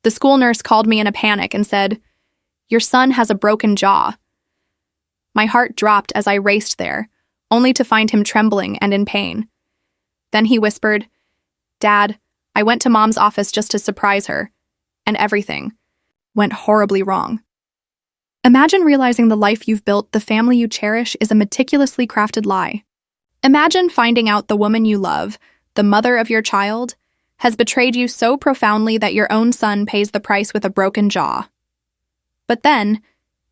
The school nurse called me in a panic and said, "Your son has a broken jaw." My heart dropped as I raced there, only to find him trembling and in pain. Then he whispered, "Dad, I went to Mom's office just to surprise her, and everything went horribly wrong." Imagine realizing the life you've built, the family you cherish, is a meticulously crafted lie. Imagine finding out the woman you love, the mother of your child, has betrayed you so profoundly that your own son pays the price with a broken jaw. But then,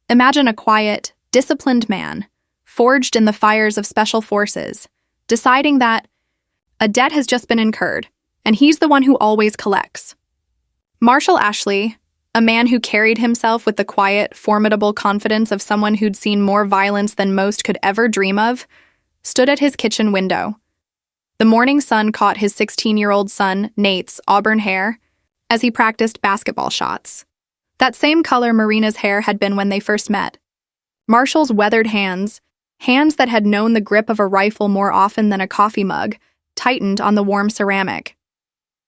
imagine a quiet, disciplined man, forged in the fires of special forces, deciding that a debt has just been incurred, and he's the one who always collects. Marshall Ashley, a man who carried himself with the quiet, formidable confidence of someone who'd seen more violence than most could ever dream of, stood at his kitchen window. The morning sun caught his 16-year-old son, Nate's, auburn hair as he practiced basketball shots. That same color Marina's hair had been when they first met. Marshall's weathered hands that had known the grip of a rifle more often than a coffee mug, tightened on the warm ceramic.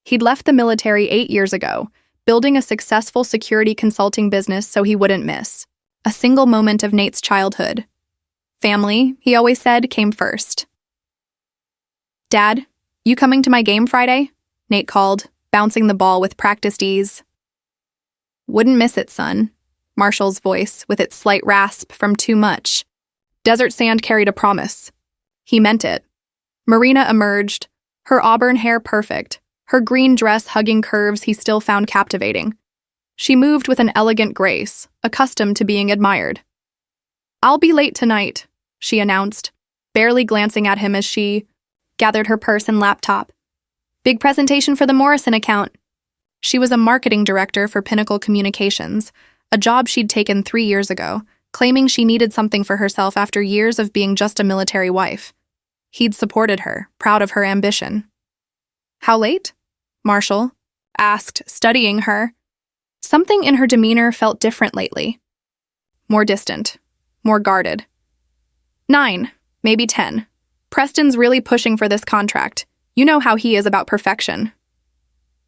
He'd left the military 8 years ago, building a successful security consulting business so he wouldn't miss a single moment of Nate's childhood. Family, he always said, came first. "Dad, you coming to my game Friday?" Nate called, bouncing the ball with practiced ease. "Wouldn't miss it, son," Marshall's voice, with its slight rasp from too much. Desert sand carried a promise. He meant it. Marina emerged, her auburn hair perfect, her green dress hugging curves he still found captivating. She moved with an elegant grace, accustomed to being admired. "I'll be late tonight," she announced, barely glancing at him as she gathered her purse and laptop. "Big presentation for the Morrison account." She was a marketing director for Pinnacle Communications, a job she'd taken 3 years ago, claiming she needed something for herself after years of being just a military wife. He'd supported her, proud of her ambition. "How late?" Marshall asked, studying her. Something in her demeanor felt different lately. More distant, more guarded. 9, maybe 10. Preston's really pushing for this contract. You know how he is about perfection.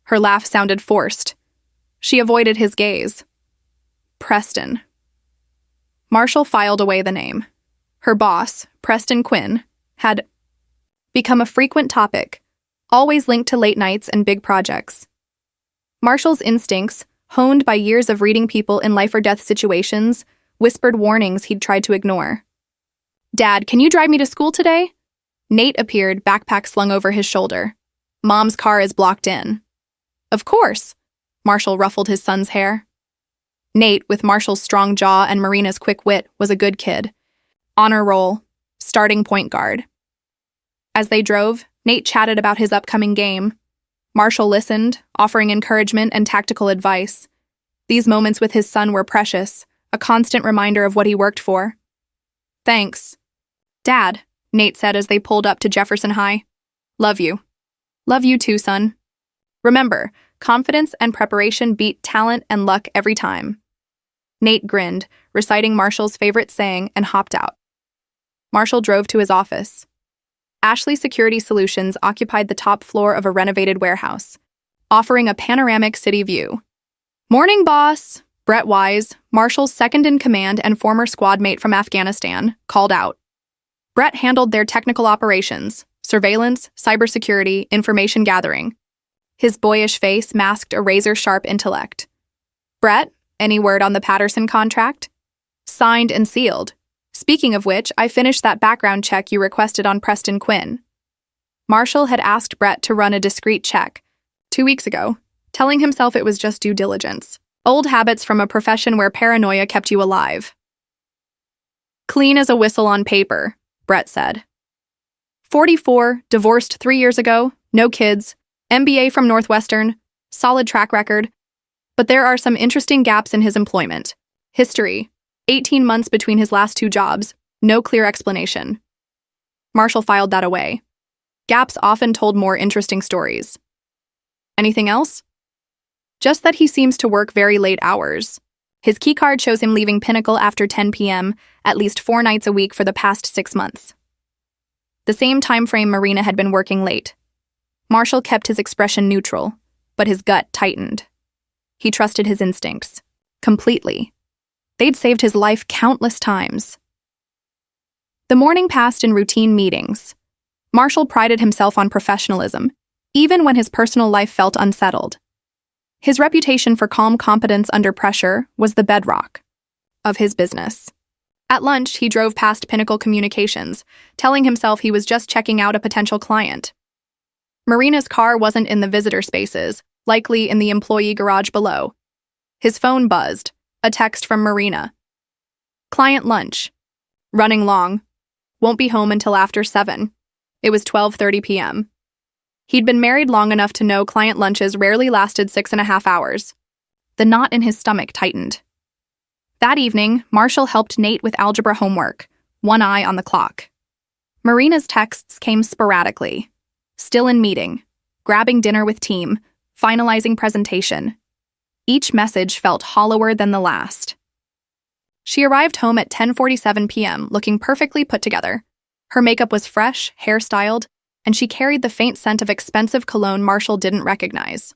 Her laugh sounded forced. She avoided his gaze. Preston. Marshall filed away the name. Her boss, Preston Quinn, had become a frequent topic, always linked to late nights and big projects. Marshall's instincts, honed by years of reading people in life-or-death situations, whispered warnings he'd tried to ignore. "Dad, can you drive me to school today?" Nate appeared, backpack slung over his shoulder. "Mom's car is blocked in." "Of course." Marshall ruffled his son's hair. Nate, with Marshall's strong jaw and Marina's quick wit, was a good kid. Honor roll, starting point guard. As they drove, Nate chatted about his upcoming game. Marshall listened, offering encouragement and tactical advice. These moments with his son were precious, a constant reminder of what he worked for. "Thanks." "Dad," Nate said as they pulled up to Jefferson High. "Love you." "Love you too, son." Remember, confidence and preparation beat talent and luck every time. Nate grinned, reciting Marshall's favorite saying, and hopped out. Marshall drove to his office. Ashley Security Solutions occupied the top floor of a renovated warehouse, offering a panoramic city view. "Morning, boss," Brett Wise, Marshall's second-in-command and former squad mate from Afghanistan, called out. Brett handled their technical operations, surveillance, cybersecurity, information gathering. His boyish face masked a razor-sharp intellect. "Brett, any word on the Patterson contract?" "Signed and sealed. Speaking of which, I finished that background check you requested on Preston Quinn." Marshall had asked Brett to run a discreet check 2 weeks ago, telling himself it was just due diligence. Old habits from a profession where paranoia kept you alive. "Clean as a whistle on paper," Brett said. 44, divorced 3 years ago, no kids, MBA from Northwestern, solid track record. But there are some interesting gaps in his employment. History, 18 months between his last 2 jobs, no clear explanation. Marshall filed that away. Gaps often told more interesting stories. "Anything else?" "Just that he seems to work very late hours. His keycard shows him leaving Pinnacle after 10 p.m., at least 4 nights a week for the past 6 months. The same time frame Marina had been working late. Marshall kept his expression neutral, but his gut tightened. He trusted his instincts. Completely. They'd saved his life countless times. The morning passed in routine meetings. Marshall prided himself on professionalism, even when his personal life felt unsettled. His reputation for calm competence under pressure was the bedrock of his business. At lunch, he drove past Pinnacle Communications, telling himself he was just checking out a potential client. Marina's car wasn't in the visitor spaces, likely in the employee garage below. His phone buzzed, a text from Marina. Client lunch. Running long. Won't be home until after 7. It was 12:30 p.m. He'd been married long enough to know client lunches rarely lasted 6.5 hours. The knot in his stomach tightened. That evening, Marshall helped Nate with algebra homework, one eye on the clock. Marina's texts came sporadically. Still in meeting, grabbing dinner with team, finalizing presentation. Each message felt hollower than the last. She arrived home at 10:47 p.m., looking perfectly put together. Her makeup was fresh, hairstyled, and she carried the faint scent of expensive cologne Marshall didn't recognize.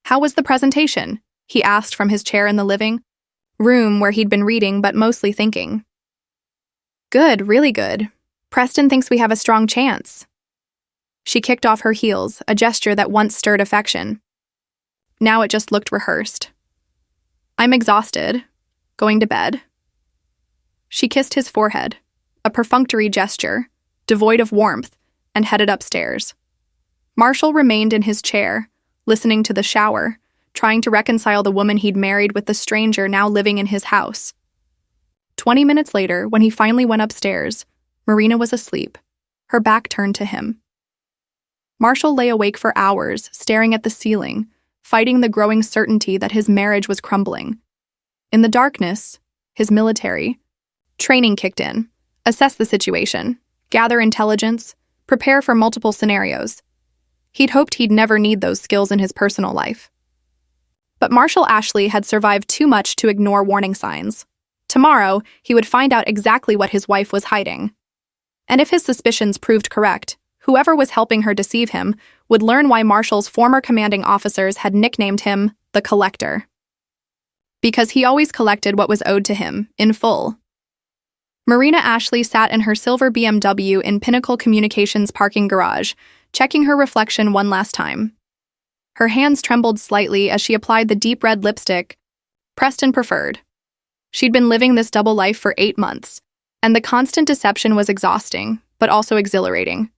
"How was the presentation?" he asked from his chair in the living room where he'd been reading but mostly thinking. "Good, really good. Preston thinks we have a strong chance." She kicked off her heels, a gesture that once stirred affection. Now it just looked rehearsed. "I'm exhausted. Going to bed." She kissed his forehead, a perfunctory gesture, devoid of warmth, and headed upstairs. Marshall remained in his chair, listening to the shower, trying to reconcile the woman he'd married with the stranger now living in his house. 20 minutes later, when he finally went upstairs, Marina was asleep, her back turned to him. Marshall lay awake for hours, staring at the ceiling, fighting the growing certainty that his marriage was crumbling. In the darkness, his military training kicked in. Assess the situation, gather intelligence, prepare for multiple scenarios. He'd hoped he'd never need those skills in his personal life. But Marshall Ashley had survived too much to ignore warning signs. Tomorrow, he would find out exactly what his wife was hiding. And if his suspicions proved correct, whoever was helping her deceive him would learn why Marshall's former commanding officers had nicknamed him the Collector. Because he always collected what was owed to him, in full. Marina Ashley sat in her silver BMW in Pinnacle Communications parking garage, checking her reflection one last time. Her hands trembled slightly as she applied the deep red lipstick Preston preferred. She'd been living this double life for 8 months, and the constant deception was exhausting, but also exhilarating.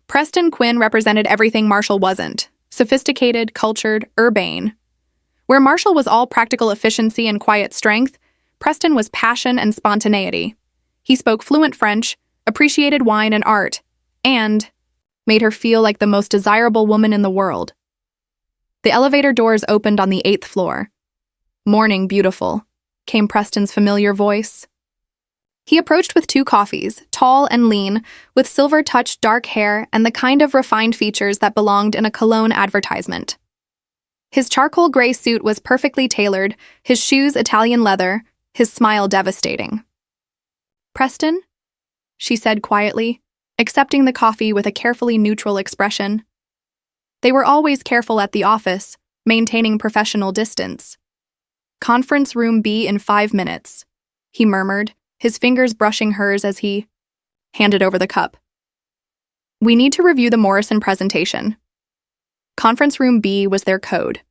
Preston Quinn represented everything Marshall wasn't: sophisticated, cultured, urbane. Where Marshall was all practical efficiency and quiet strength, Preston was passion and spontaneity. He spoke fluent French, appreciated wine and art, and made her feel like the most desirable woman in the world. The elevator doors opened on the 8th floor. "Morning, beautiful," came Preston's familiar voice. He approached with 2 coffees, tall and lean, with silver-touched dark hair and the kind of refined features that belonged in a cologne advertisement. His charcoal gray suit was perfectly tailored, his shoes Italian leather, his smile devastating. "Preston?" she said quietly, accepting the coffee with a carefully neutral expression. They were always careful at the office, maintaining professional distance. "Conference room B in 5 minutes," he murmured, his fingers brushing hers as he handed over the cup. "We need to review the Morrison presentation." Conference room B was their code.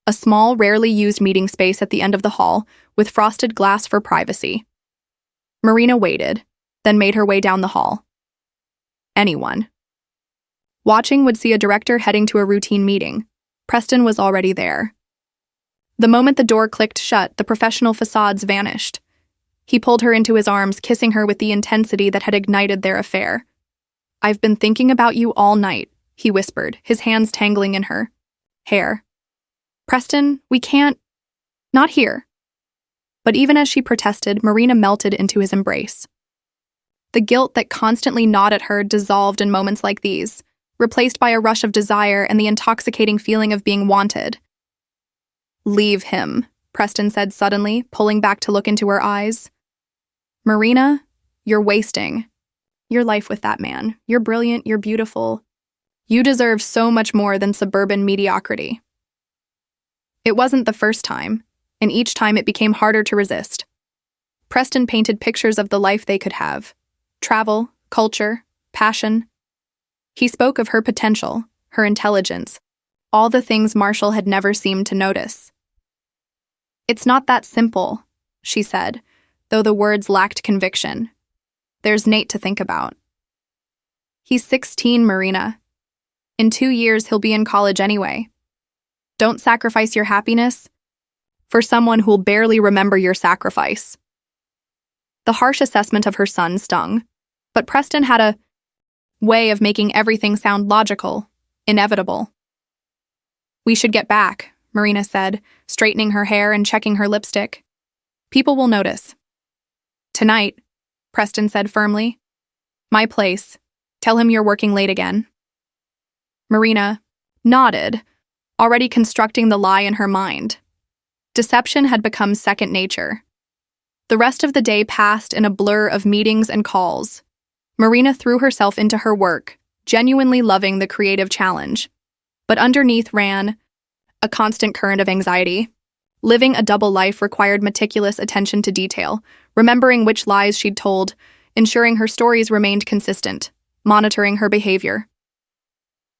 A small, rarely used meeting space at the end of the hall, with frosted glass for privacy. Marina waited, then made her way down the hall. Anyone watching would see a director heading to a routine meeting. Preston was already there. The moment the door clicked shut, the professional facades vanished. He pulled her into his arms, kissing her with the intensity that had ignited their affair. "I've been thinking about you all night," he whispered, his hands tangling in her hair. "Preston, we can't. Not here." But even as she protested, Marina melted into his embrace. The guilt that constantly gnawed at her dissolved in moments like these, replaced by a rush of desire and the intoxicating feeling of being wanted. "Leave him," Preston said suddenly, pulling back to look into her eyes. "Marina, you're wasting your life with that man. You're brilliant, you're beautiful. You deserve so much more than suburban mediocrity." It wasn't the first time, and each time it became harder to resist. Preston painted pictures of the life they could have: travel, culture, passion. He spoke of her potential, her intelligence, all the things Marshall had never seemed to notice. "It's not that simple," she said, though the words lacked conviction. "There's Nate to think about." "He's 16, Marina. In 2 years, he'll be in college anyway. Don't sacrifice your happiness for someone who'll barely remember your sacrifice." The harsh assessment of her son stung, but Preston had a way of making everything sound logical, inevitable. "We should get back," Marina said, straightening her hair and checking her lipstick. "People will notice." "Tonight," Preston said firmly. "My place. Tell him you're working late again." Marina nodded, already constructing the lie in her mind. Deception had become second nature. The rest of the day passed in a blur of meetings and calls. Marina threw herself into her work, genuinely loving the creative challenge. But underneath ran a constant current of anxiety. Living a double life required meticulous attention to detail, remembering which lies she'd told, ensuring her stories remained consistent, monitoring her behavior.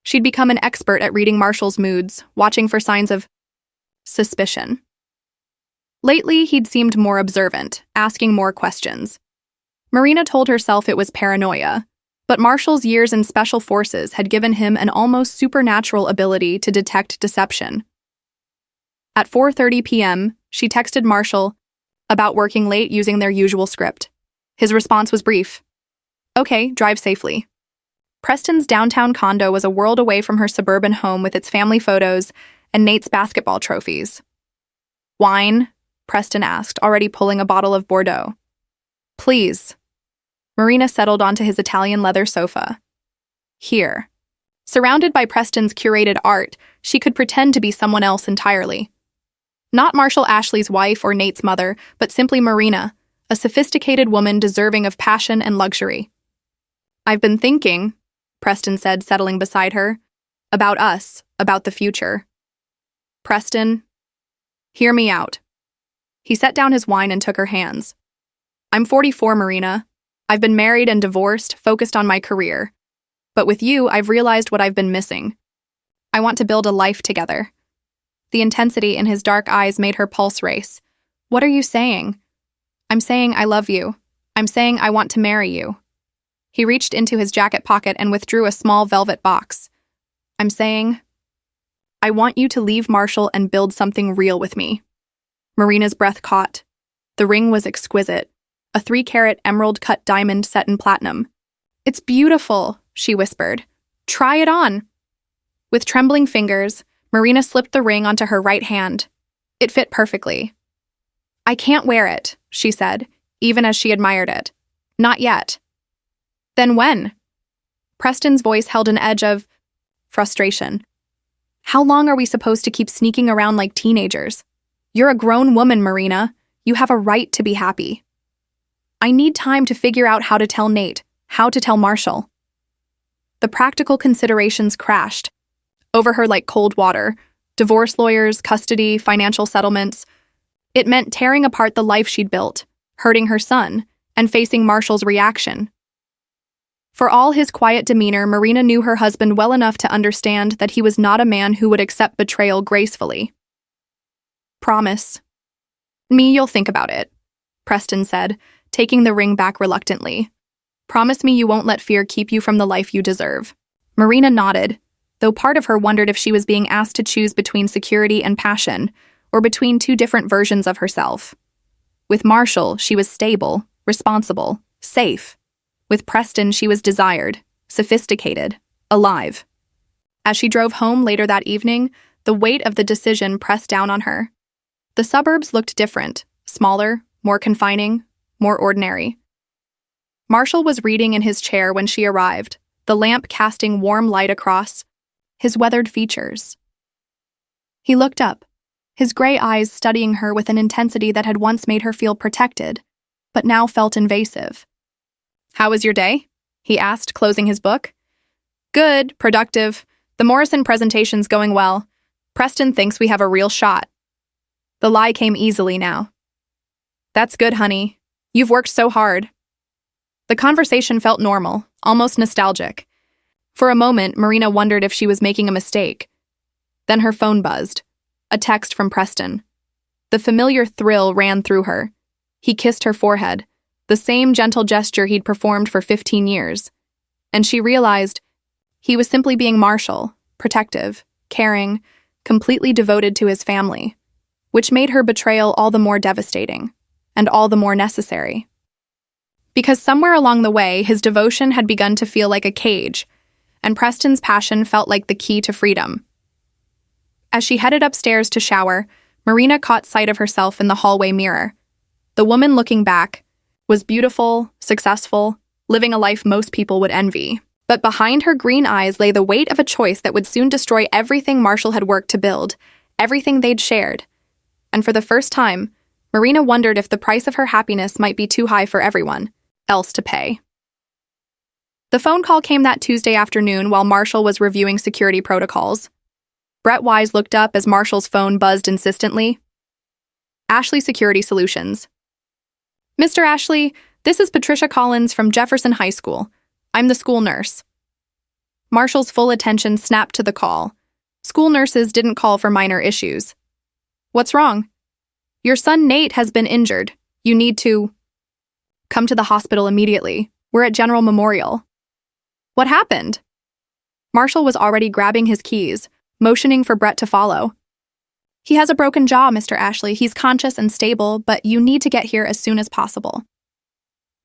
She'd become an expert at reading Marshall's moods, watching for signs of suspicion. Lately, he'd seemed more observant, asking more questions. Marina told herself it was paranoia, but Marshall's years in special forces had given him an almost supernatural ability to detect deception. At 4:30 p.m., she texted Marshall about working late using their usual script. His response was brief. "Okay, drive safely." Preston's downtown condo was a world away from her suburban home with its family photos and Nate's basketball trophies. "Wine?" Preston asked, already pulling a bottle of Bordeaux. "Please." Marina settled onto his Italian leather sofa. "Here." Surrounded by Preston's curated art, she could pretend to be someone else entirely. Not Marshall Ashley's wife or Nate's mother, but simply Marina, a sophisticated woman deserving of passion and luxury. "I've been thinking," Preston said, settling beside her, "about us, about the future." "Preston, hear me out." He set down his wine and took her hands. "I'm 44, Marina. I've been married and divorced, focused on my career. But with you, I've realized what I've been missing. I want to build a life together." The intensity in his dark eyes made her pulse race. "What are you saying?" "I'm saying I love you. I'm saying I want to marry you." He reached into his jacket pocket and withdrew a small velvet box. "I'm saying I want you to leave Marshall and build something real with me." Marina's breath caught. The ring was exquisite, a 3-carat emerald-cut diamond set in platinum. "It's beautiful," she whispered. "Try it on." With trembling fingers, Marina slipped the ring onto her right hand. It fit perfectly. "I can't wear it," she said, even as she admired it. "Not yet." "Then when?" Preston's voice held an edge of frustration. "How long are we supposed to keep sneaking around like teenagers? You're a grown woman, Marina. You have a right to be happy." "I need time to figure out how to tell Nate, how to tell Marshall." The practical considerations crashed over her like cold water: divorce lawyers, custody, financial settlements. It meant tearing apart the life she'd built, hurting her son, and facing Marshall's reaction. For all his quiet demeanor, Marina knew her husband well enough to understand that he was not a man who would accept betrayal gracefully. "Promise me you'll think about it," Preston said, taking the ring back reluctantly. "Promise me you won't let fear keep you from the life you deserve." Marina nodded, though part of her wondered if she was being asked to choose between security and passion, or between two different versions of herself. With Marshall, she was stable, responsible, safe. With Preston, she was desired, sophisticated, alive. As she drove home later that evening, the weight of the decision pressed down on her. The suburbs looked different, smaller, more confining, more ordinary. Marshall was reading in his chair when she arrived, the lamp casting warm light across his weathered features. He looked up, his gray eyes studying her with an intensity that had once made her feel protected, but now felt invasive. "How was your day?" he asked, closing his book. "Good, productive. The Morrison presentation's going well. Preston thinks we have a real shot." The lie came easily now. That's good, honey. You've worked so hard. The conversation felt normal, almost nostalgic. For a moment, Marina wondered if she was making a mistake. Then her phone buzzed. A text from Preston. The familiar thrill ran through her. He kissed her forehead, the same gentle gesture he'd performed for 15 years. And she realized he was simply being Marshall, protective, caring, completely devoted to his family, which made her betrayal all the more devastating, and all the more necessary. Because somewhere along the way, his devotion had begun to feel like a cage, and Preston's passion felt like the key to freedom. As she headed upstairs to shower, Marina caught sight of herself in the hallway mirror. The woman looking back was beautiful, successful, living a life most people would envy. But behind her green eyes lay the weight of a choice that would soon destroy everything Marshall had worked to build, everything they'd shared. And for the first time, Marina wondered if the price of her happiness might be too high for everyone else to pay. The phone call came that Tuesday afternoon while Marshall was reviewing security protocols. Brett Wise looked up as Marshall's phone buzzed insistently. Ashley Security Solutions. Mr. Ashley, this is Patricia Collins from Jefferson High School. I'm the school nurse. Marshall's full attention snapped to the call. School nurses didn't call for minor issues. What's wrong? Your son Nate has been injured. You need to come to the hospital immediately. We're at General Memorial. What happened? Marshall was already grabbing his keys, motioning for Brett to follow. He has a broken jaw, Mr. Ashley. He's conscious and stable, but you need to get here as soon as possible.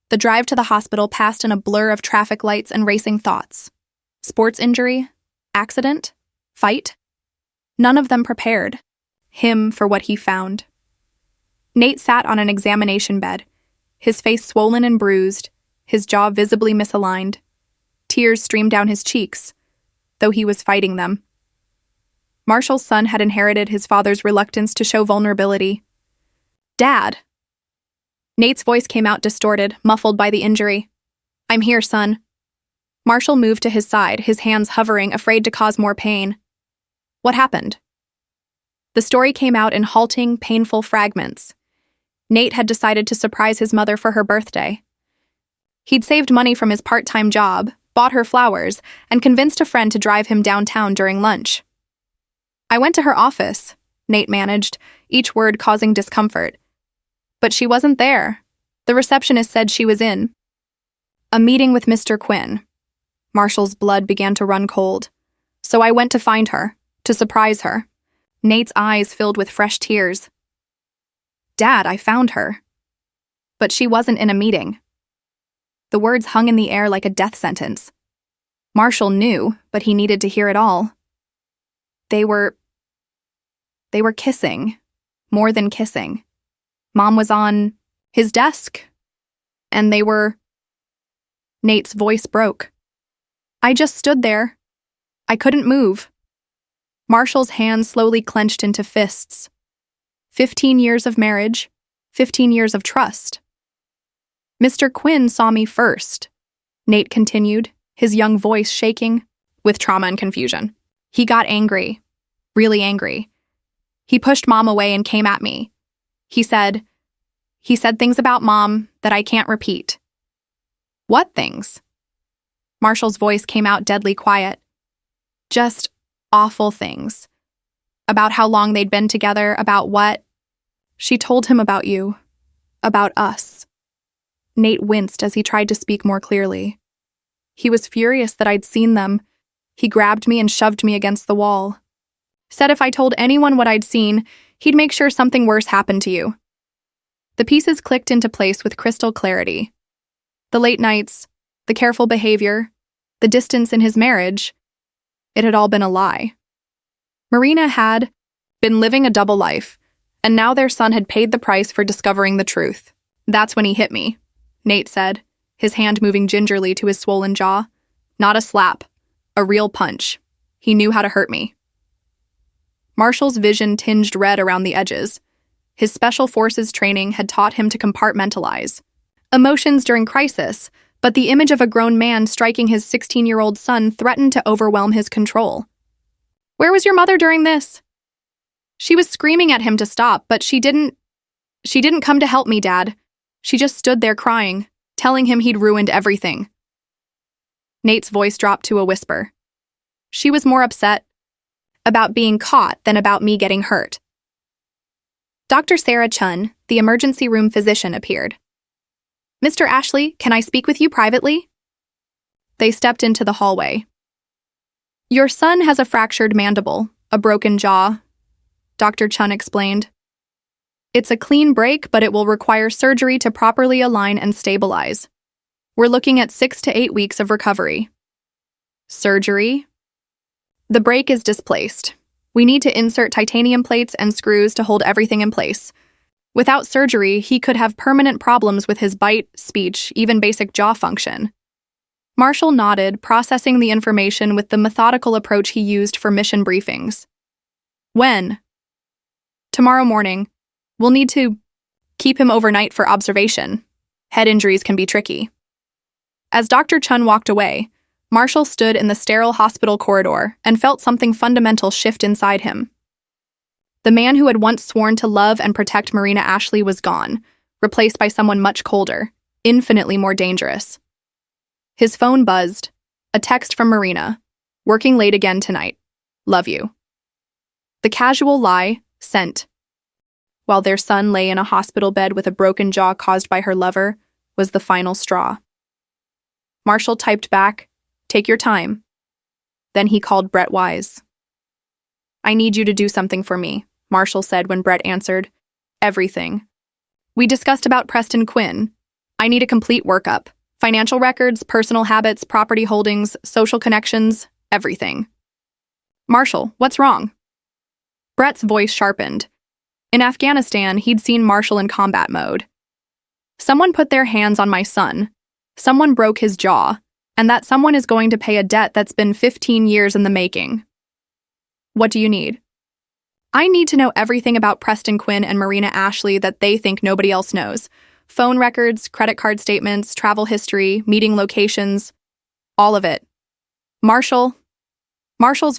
The drive to the hospital passed in a blur of traffic lights and racing thoughts. Sports injury? Accident? Fight? None of them prepared him for what he found. Nate sat on an examination bed, his face swollen and bruised, his jaw visibly misaligned. Tears streamed down his cheeks, though he was fighting them. Marshall's son had inherited his father's reluctance to show vulnerability. Dad! Nate's voice came out distorted, muffled by the injury. I'm here, son. Marshall moved to his side, his hands hovering, afraid to cause more pain. What happened? The story came out in halting, painful fragments. Nate had decided to surprise his mother for her birthday. He'd saved money from his part-time job, bought her flowers, and convinced a friend to drive him downtown during lunch. I went to her office, Nate managed, each word causing discomfort. But she wasn't there. The receptionist said she was in a meeting with Mr. Quinn. Marshall's blood began to run cold. So I went to find her, to surprise her. Nate's eyes filled with fresh tears. Dad, I found her. But she wasn't in a meeting. The words hung in the air like a death sentence. Marshall knew, but he needed to hear it all. They were kissing. More than kissing. Mom was on his desk, and they were... Nate's voice broke. I just stood there. I couldn't move. Marshall's hands slowly clenched into fists. 15 years of marriage, 15 years of trust. Mr. Quinn saw me first, Nate continued, his young voice shaking with trauma and confusion. He got angry, really angry. He pushed Mom away and came at me. He said things about Mom that I can't repeat. What things? Marshall's voice came out deadly quiet. Just awful things. About how long they'd been together, about what? She told him about you. About us. Nate winced as he tried to speak more clearly. He was furious that I'd seen them. He grabbed me and shoved me against the wall. Said if I told anyone what I'd seen, he'd make sure something worse happened to you. The pieces clicked into place with crystal clarity. The late nights, the careful behavior, the distance in his marriage, it had all been a lie. Marina had been living a double life, and now their son had paid the price for discovering the truth. That's when he hit me, Nate said, his hand moving gingerly to his swollen jaw. Not a slap, a real punch. He knew how to hurt me. Marshall's vision tinged red around the edges. His special forces training had taught him to compartmentalize emotions during crisis, but the image of a grown man striking his 16-year-old son threatened to overwhelm his control. Where was your mother during this? She was screaming at him to stop, but she didn't come to help me, Dad. She just stood there crying, telling him he'd ruined everything. Nate's voice dropped to a whisper. She was more upset about being caught than about me getting hurt. Dr. Sarah Chun, the emergency room physician, appeared. Mr. Ashley, can I speak with you privately? They stepped into the hallway. Your son has a fractured mandible, a broken jaw, Dr. Chun explained. It's a clean break, but it will require surgery to properly align and stabilize. We're looking at 6 to 8 weeks of recovery. Surgery? The break is displaced. We need to insert titanium plates and screws to hold everything in place. Without surgery, he could have permanent problems with his bite, speech, even basic jaw function. Marshall nodded, processing the information with the methodical approach he used for mission briefings. When? Tomorrow morning. We'll need to keep him overnight for observation. Head injuries can be tricky. As Dr. Chun walked away, Marshall stood in the sterile hospital corridor and felt something fundamental shift inside him. The man who had once sworn to love and protect Marina Ashley was gone, replaced by someone much colder, infinitely more dangerous. His phone buzzed. A text from Marina. Working late again tonight. Love you. The casual lie, sent, while their son lay in a hospital bed with a broken jaw caused by her lover, was the final straw. Marshall typed back, "Take your time." Then he called Brett Wise. "I need you to do something for me," Marshall said when Brett answered. "Everything. We discussed about Preston Quinn. I need a complete workup. Financial records, personal habits, property holdings, social connections, everything." "Marshall, what's wrong?" Brett's voice sharpened. In Afghanistan, he'd seen Marshall in combat mode. "Someone put their hands on my son. Someone broke his jaw, and that someone is going to pay a debt that's been 15 years in the making." "What do you need?" "I need to know everything about Preston Quinn and Marina Ashley that they think nobody else knows. Phone records, credit card statements, travel history, meeting locations, all of it." Marshall's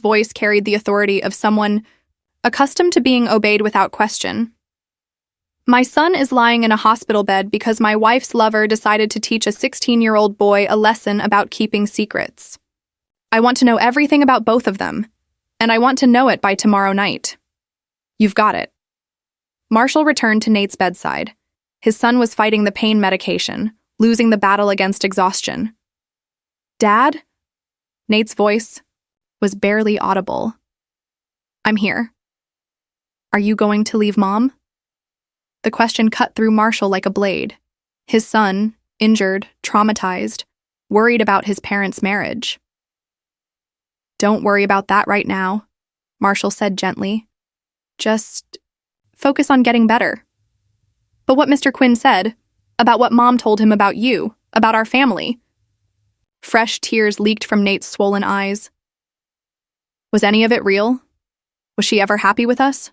voice carried the authority of someone accustomed to being obeyed without question. "My son is lying in a hospital bed because my wife's lover decided to teach a 16-year-old boy a lesson about keeping secrets. I want to know everything about both of them, and I want to know it by tomorrow night." "You've got it." Marshall returned to Nate's bedside. His son was fighting the pain medication, losing the battle against exhaustion. "Dad?" Nate's voice was barely audible. "I'm here." "Are you going to leave Mom?" The question cut through Marshall like a blade. His son, injured, traumatized, worried about his parents' marriage. "Don't worry about that right now," Marshall said gently. "Just focus on getting better." "But what Mr. Quinn said, about what Mom told him about you, about our family." Fresh tears leaked from Nate's swollen eyes. "Was any of it real? Was she ever happy with us?"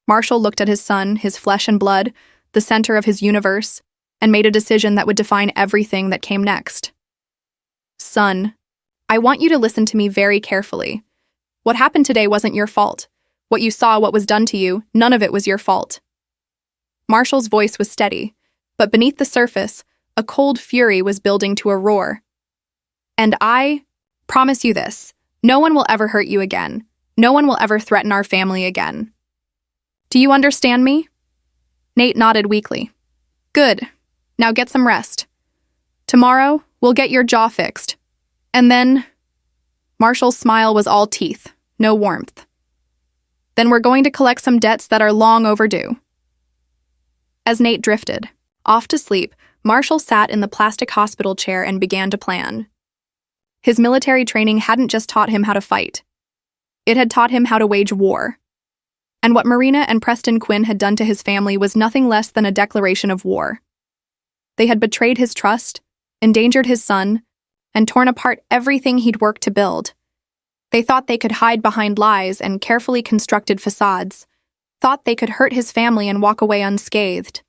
Marshall looked at his son, his flesh and blood, the center of his universe, and made a decision that would define everything that came next. "Son, I want you to listen to me very carefully. What happened today wasn't your fault. What you saw, what was done to you, none of it was your fault." Marshall's voice was steady, but beneath the surface, a cold fury was building to a roar. "And I promise you this, no one will ever hurt you again. No one will ever threaten our family again. Do you understand me?" Nate nodded weakly. "Good. Now get some rest. Tomorrow, we'll get your jaw fixed. And then..." Marshall's smile was all teeth, no warmth. "Then we're going to collect some debts that are long overdue." As Nate drifted off to sleep, Marshall sat in the plastic hospital chair and began to plan. His military training hadn't just taught him how to fight. It had taught him how to wage war. And what Marina and Preston Quinn had done to his family was nothing less than a declaration of war. They had betrayed his trust, endangered his son, and torn apart everything he'd worked to build. They thought they could hide behind lies and carefully constructed facades, thought they could hurt his family and walk away unscathed.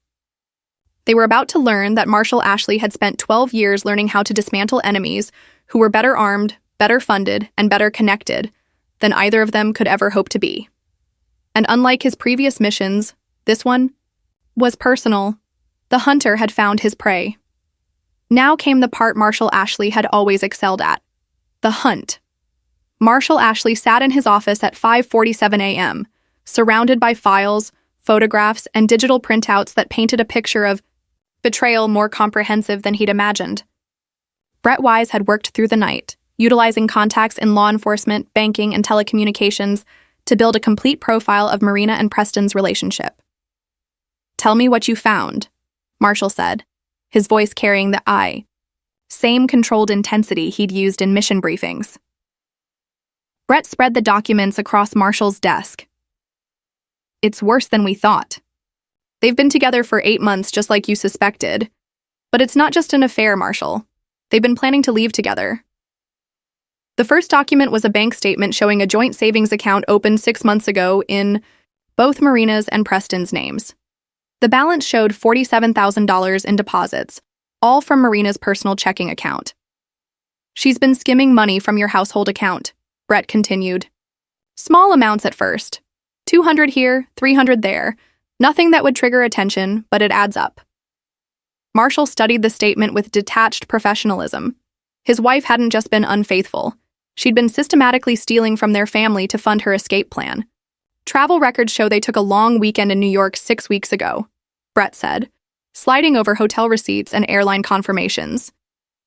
They were about to learn that Marshall Ashley had spent 12 years learning how to dismantle enemies who were better armed, better funded, and better connected than either of them could ever hope to be. And unlike his previous missions, this one was personal. The hunter had found his prey. Now came the part Marshall Ashley had always excelled at: the hunt. Marshall Ashley sat in his office at 5:47 a.m., surrounded by files, photographs, and digital printouts that painted a picture of betrayal more comprehensive than he'd imagined. Brett Wise had worked through the night, utilizing contacts in law enforcement, banking, and telecommunications to build a complete profile of Marina and Preston's relationship. "Tell me what you found," Marshall said, his voice carrying the same controlled intensity he'd used in mission briefings. Brett spread the documents across Marshall's desk. "It's worse than we thought. They've been together for 8 months, just like you suspected. But it's not just an affair, Marshall. They've been planning to leave together." The first document was a bank statement showing a joint savings account opened 6 months ago in both Marina's and Preston's names. The balance showed $47,000 in deposits, all from Marina's personal checking account. "She's been skimming money from your household account," Brett continued. "Small amounts at first. 200 here, 300 there. Nothing that would trigger attention, but it adds up." Marshall studied the statement with detached professionalism. His wife hadn't just been unfaithful. She'd been systematically stealing from their family to fund her escape plan. "Travel records show they took a long weekend in New York 6 weeks ago," Brett said, sliding over hotel receipts and airline confirmations.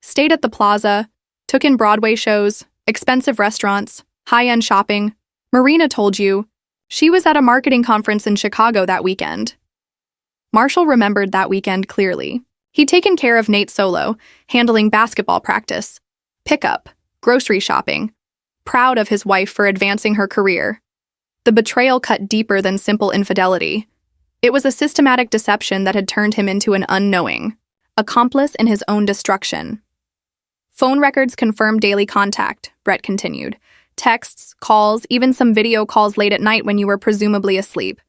"Stayed at the Plaza, took in Broadway shows, expensive restaurants, high-end shopping. Marina told you she was at a marketing conference in Chicago that weekend." Marshall remembered that weekend clearly. He'd taken care of Nate solo, handling basketball practice, pickup, grocery shopping, proud of his wife for advancing her career. The betrayal cut deeper than simple infidelity. It was a systematic deception that had turned him into an unknowing accomplice in his own destruction. "Phone records confirmed daily contact," Brett continued. "Texts, calls, even some video calls late at night when you were presumably asleep.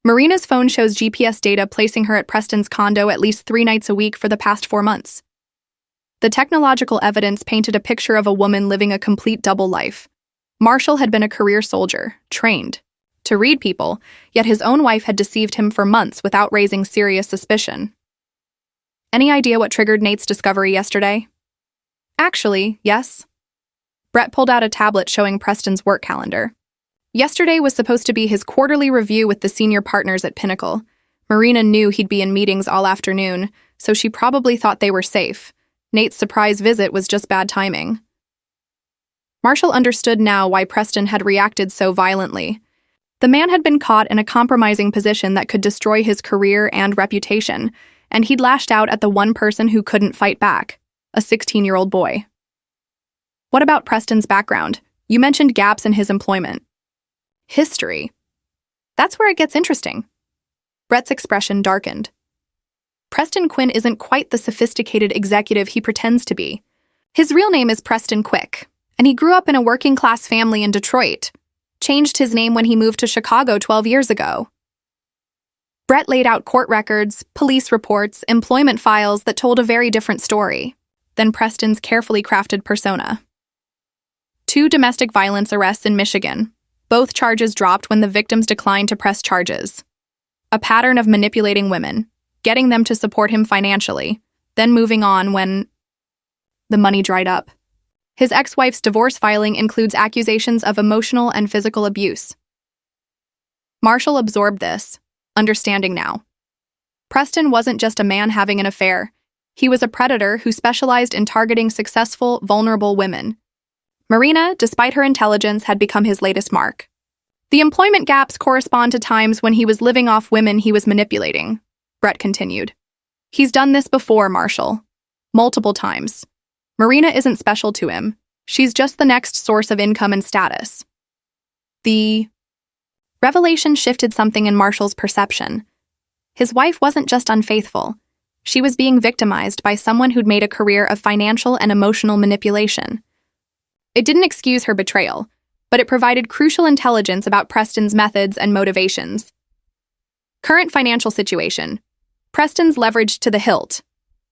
Marina's phone shows GPS data placing her at Preston's condo at least 3 nights a week for the past 4 months. The technological evidence painted a picture of a woman living a complete double life. Marshall had been a career soldier, trained to read people, yet his own wife had deceived him for months without raising serious suspicion. Any idea what triggered Nate's discovery yesterday? Actually, yes. Brett pulled out a tablet showing Preston's work calendar. Yesterday was supposed to be his quarterly review with the senior partners at Pinnacle. Marina knew he'd be in meetings all afternoon, so she probably thought they were safe. Nate's surprise visit was just bad timing. Marshall understood now why Preston had reacted so violently. The man had been caught in a compromising position that could destroy his career and reputation, and he'd lashed out at the one person who couldn't fight back, a 16-year-old boy. "What about Preston's background? You mentioned gaps in his employment." "History. That's where it gets interesting." Brett's expression darkened. "Preston Quinn isn't quite the sophisticated executive he pretends to be. His real name is Preston Quick, and he grew up in a working-class family in Detroit. Changed his name when he moved to Chicago 12 years ago." Brett laid out court records, police reports, employment files that told a very different story than Preston's carefully crafted persona. 2 domestic violence arrests in Michigan. Both charges dropped when the victims declined to press charges. A pattern of manipulating women, getting them to support him financially, then moving on when the money dried up. His ex-wife's divorce filing includes accusations of emotional and physical abuse. Marshall absorbed this, understanding now. Preston wasn't just a man having an affair. He was a predator who specialized in targeting successful, vulnerable women. Marina, despite her intelligence, had become his latest mark. The employment gaps correspond to times when he was living off women he was manipulating, Brett continued. "He's done this before, Marshall. Multiple times. Marina isn't special to him. She's just the next source of income and status." The revelation shifted something in Marshall's perception. His wife wasn't just unfaithful. She was being victimized by someone who'd made a career of financial and emotional manipulation. It didn't excuse her betrayal, but it provided crucial intelligence about Preston's methods and motivations. Current financial situation. Preston's leveraged to the hilt.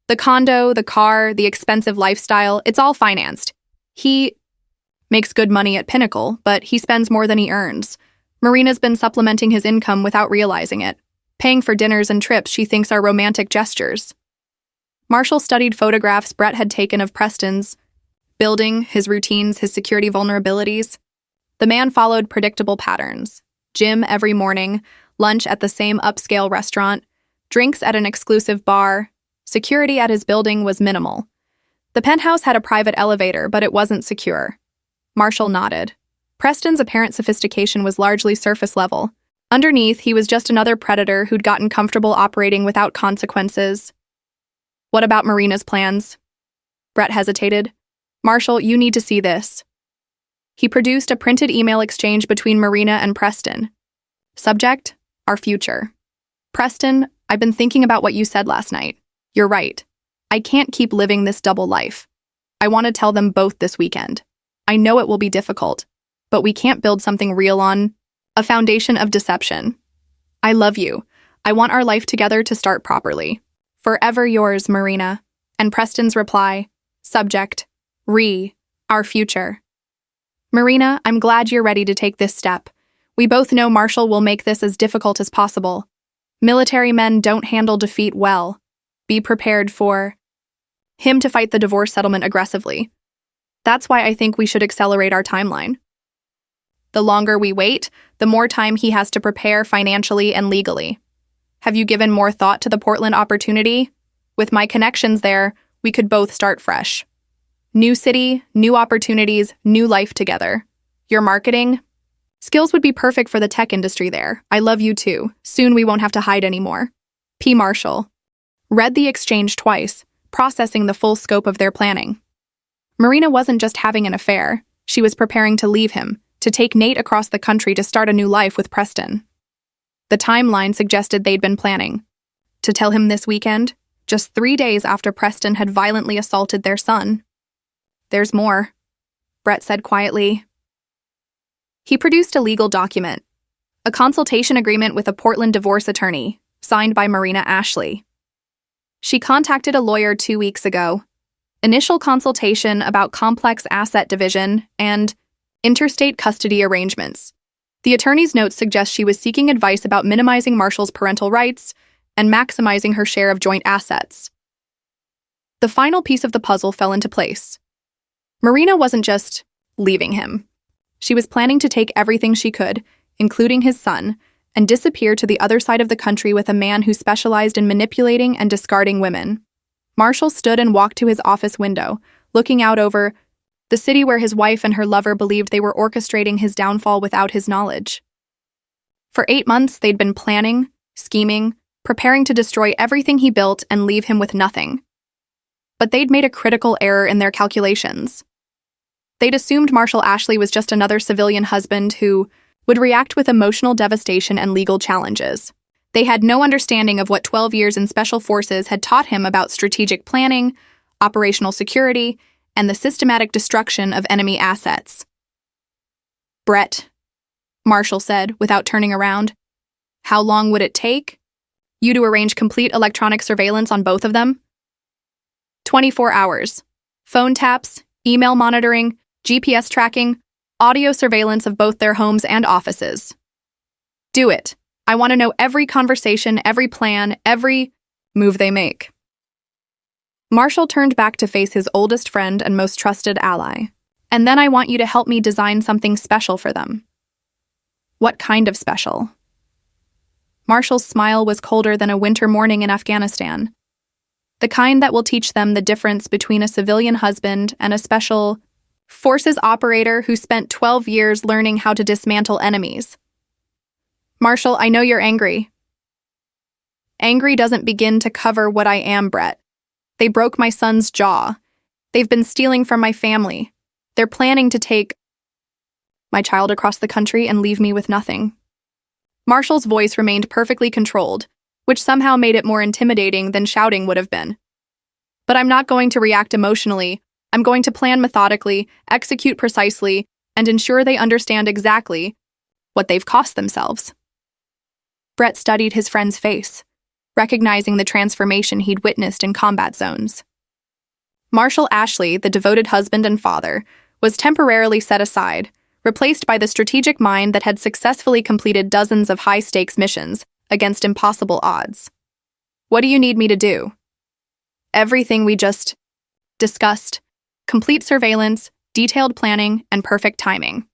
The condo, the car, the expensive lifestyle, it's all financed. He makes good money at Pinnacle, but he spends more than he earns. Marina's been supplementing his income without realizing it, paying for dinners and trips she thinks are romantic gestures. Marshall studied photographs Brett had taken of Preston's building, his routines, his security vulnerabilities. The man followed predictable patterns: gym every morning, lunch at the same upscale restaurant, drinks at an exclusive bar. Security at his building was minimal. The penthouse had a private elevator, but it wasn't secure. Marshall nodded. Preston's apparent sophistication was largely surface level. Underneath, he was just another predator who'd gotten comfortable operating without consequences. What about Marina's plans? Brett hesitated. Marshall, you need to see this. He produced a printed email exchange between Marina and Preston. Subject: our future. Preston, I've been thinking about what you said last night. You're right. I can't keep living this double life. I want to tell them both this weekend. I know it will be difficult, but we can't build something real on a foundation of deception. I love you. I want our life together to start properly. Forever yours, Marina. And Preston's reply: subject: our future. Marina, I'm glad you're ready to take this step. We both know Marshall will make this as difficult as possible. Military men don't handle defeat well. Be prepared for him to fight the divorce settlement aggressively. That's why I think we should accelerate our timeline. The longer we wait, the more time he has to prepare financially and legally. Have you given more thought to the Portland opportunity? With my connections there, we could both start fresh. New city, new opportunities, new life together. Your marketing skills would be perfect for the tech industry there. I love you too. Soon we won't have to hide anymore. P. Marshall. Read the exchange twice, processing the full scope of their planning. Marina wasn't just having an affair. She was preparing to leave him, to take Nate across the country to start a new life with Preston. The timeline suggested they'd been planning to tell him this weekend, just 3 days after Preston had violently assaulted their son. There's more, Brett said quietly. He produced a legal document, a consultation agreement with a Portland divorce attorney, signed by Marina Ashley. She contacted a lawyer 2 weeks ago. Initial consultation about complex asset division and interstate custody arrangements. The attorney's notes suggest she was seeking advice about minimizing Marshall's parental rights and maximizing her share of joint assets. The final piece of the puzzle fell into place. Marina wasn't just leaving him. She was planning to take everything she could, including his son, and disappear to the other side of the country with a man who specialized in manipulating and discarding women. Marshall stood and walked to his office window, looking out over the city where his wife and her lover believed they were orchestrating his downfall without his knowledge. For 8 months, they'd been planning, scheming, preparing to destroy everything he built and leave him with nothing. But they'd made a critical error in their calculations. They'd assumed Marshall Ashley was just another civilian husband who would react with emotional devastation and legal challenges. They had no understanding of what 12 years in special forces had taught him about strategic planning, operational security, and the systematic destruction of enemy assets. Brett, Marshall said without turning around, how long would it take you to arrange complete electronic surveillance on both of them? 24 hours. Phone taps, email monitoring, GPS tracking, audio surveillance of both their homes and offices. Do it. I want to know every conversation, every plan, every move they make. Marshall turned back to face his oldest friend and most trusted ally. And then I want you to help me design something special for them. What kind of special? Marshall's smile was colder than a winter morning in Afghanistan. The kind that will teach them the difference between a civilian husband and a special forces operator who spent 12 years learning how to dismantle enemies. Marshall, I know you're angry. Angry doesn't begin to cover what I am, Brett. They broke my son's jaw. They've been stealing from my family. They're planning to take my child across the country and leave me with nothing. Marshall's voice remained perfectly controlled, which somehow made it more intimidating than shouting would have been. But I'm not going to react emotionally. I'm going to plan methodically, execute precisely, and ensure they understand exactly what they've cost themselves. Brett studied his friend's face, recognizing the transformation he'd witnessed in combat zones. Marshall Ashley, the devoted husband and father, was temporarily set aside, replaced by the strategic mind that had successfully completed dozens of high-stakes missions against impossible odds. What do you need me to do? Everything we just discussed. Complete surveillance, detailed planning, and perfect timing.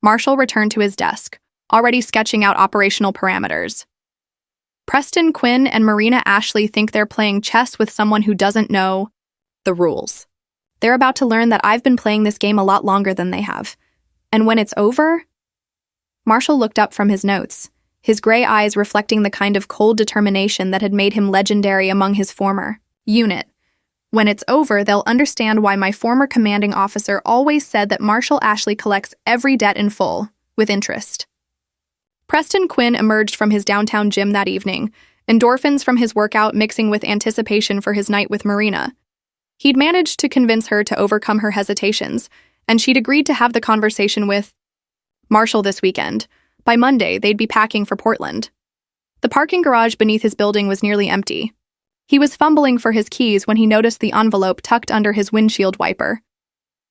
Marshall returned to his desk, already sketching out operational parameters. Preston Quinn and Marina Ashley think they're playing chess with someone who doesn't know the rules. They're about to learn that I've been playing this game a lot longer than they have. And when it's over? Marshall looked up from his notes, his gray eyes reflecting the kind of cold determination that had made him legendary among his former unit. When it's over, they'll understand why my former commanding officer always said that Marshall Ashley collects every debt in full, with interest. Preston Quinn emerged from his downtown gym that evening, endorphins from his workout mixing with anticipation for his night with Marina. He'd managed to convince her to overcome her hesitations, and she'd agreed to have the conversation with Marshall this weekend. By Monday, they'd be packing for Portland. The parking garage beneath his building was nearly empty. He was fumbling for his keys when he noticed the envelope tucked under his windshield wiper.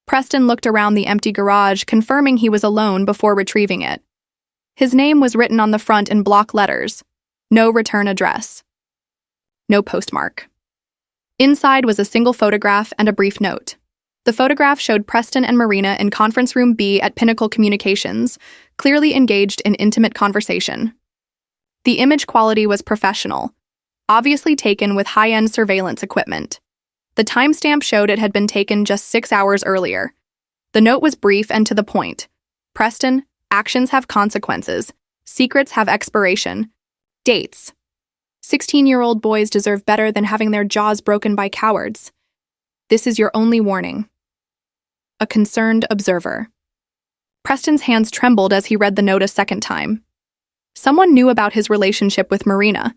Preston looked around the empty garage, confirming he was alone before retrieving it. His name was written on the front in block letters. No return address. No postmark. Inside was a single photograph and a brief note. The photograph showed Preston and Marina in Conference Room B at Pinnacle Communications, clearly engaged in intimate conversation. The image quality was professional, obviously taken with high-end surveillance equipment. The timestamp showed it had been taken just 6 hours earlier. The note was brief and to the point. Preston, actions have consequences. Secrets have expiration. Dates. 16-year-old boys deserve better than having their jaws broken by cowards. This is your only warning. A concerned observer. Preston's hands trembled as he read the note a second time. Someone knew about his relationship with Marina.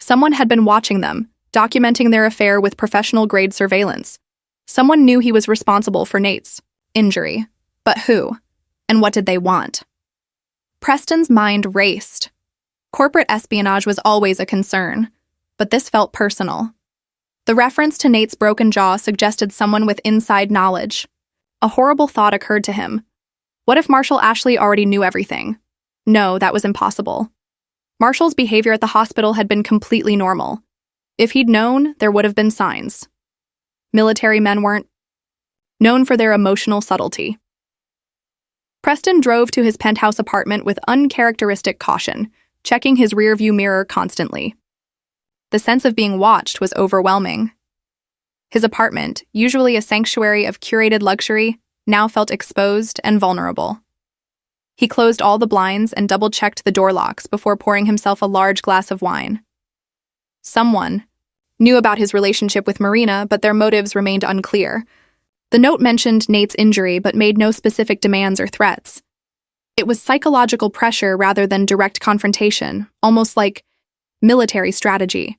Someone had been watching them, documenting their affair with professional-grade surveillance. Someone knew he was responsible for Nate's injury. But who? And what did they want? Preston's mind raced. Corporate espionage was always a concern, but this felt personal. The reference to Nate's broken jaw suggested someone with inside knowledge. A horrible thought occurred to him. What if Marshall Ashley already knew everything? No, that was impossible. Marshall's behavior at the hospital had been completely normal. If he'd known, there would have been signs. Military men weren't known for their emotional subtlety. Preston drove to his penthouse apartment with uncharacteristic caution, checking his rearview mirror constantly. The sense of being watched was overwhelming. His apartment, usually a sanctuary of curated luxury, now felt exposed and vulnerable. He closed all the blinds and double-checked the door locks before pouring himself a large glass of wine. Someone knew about his relationship with Marina, but their motives remained unclear. The note mentioned Nate's injury but made no specific demands or threats. It was psychological pressure rather than direct confrontation, almost like military strategy.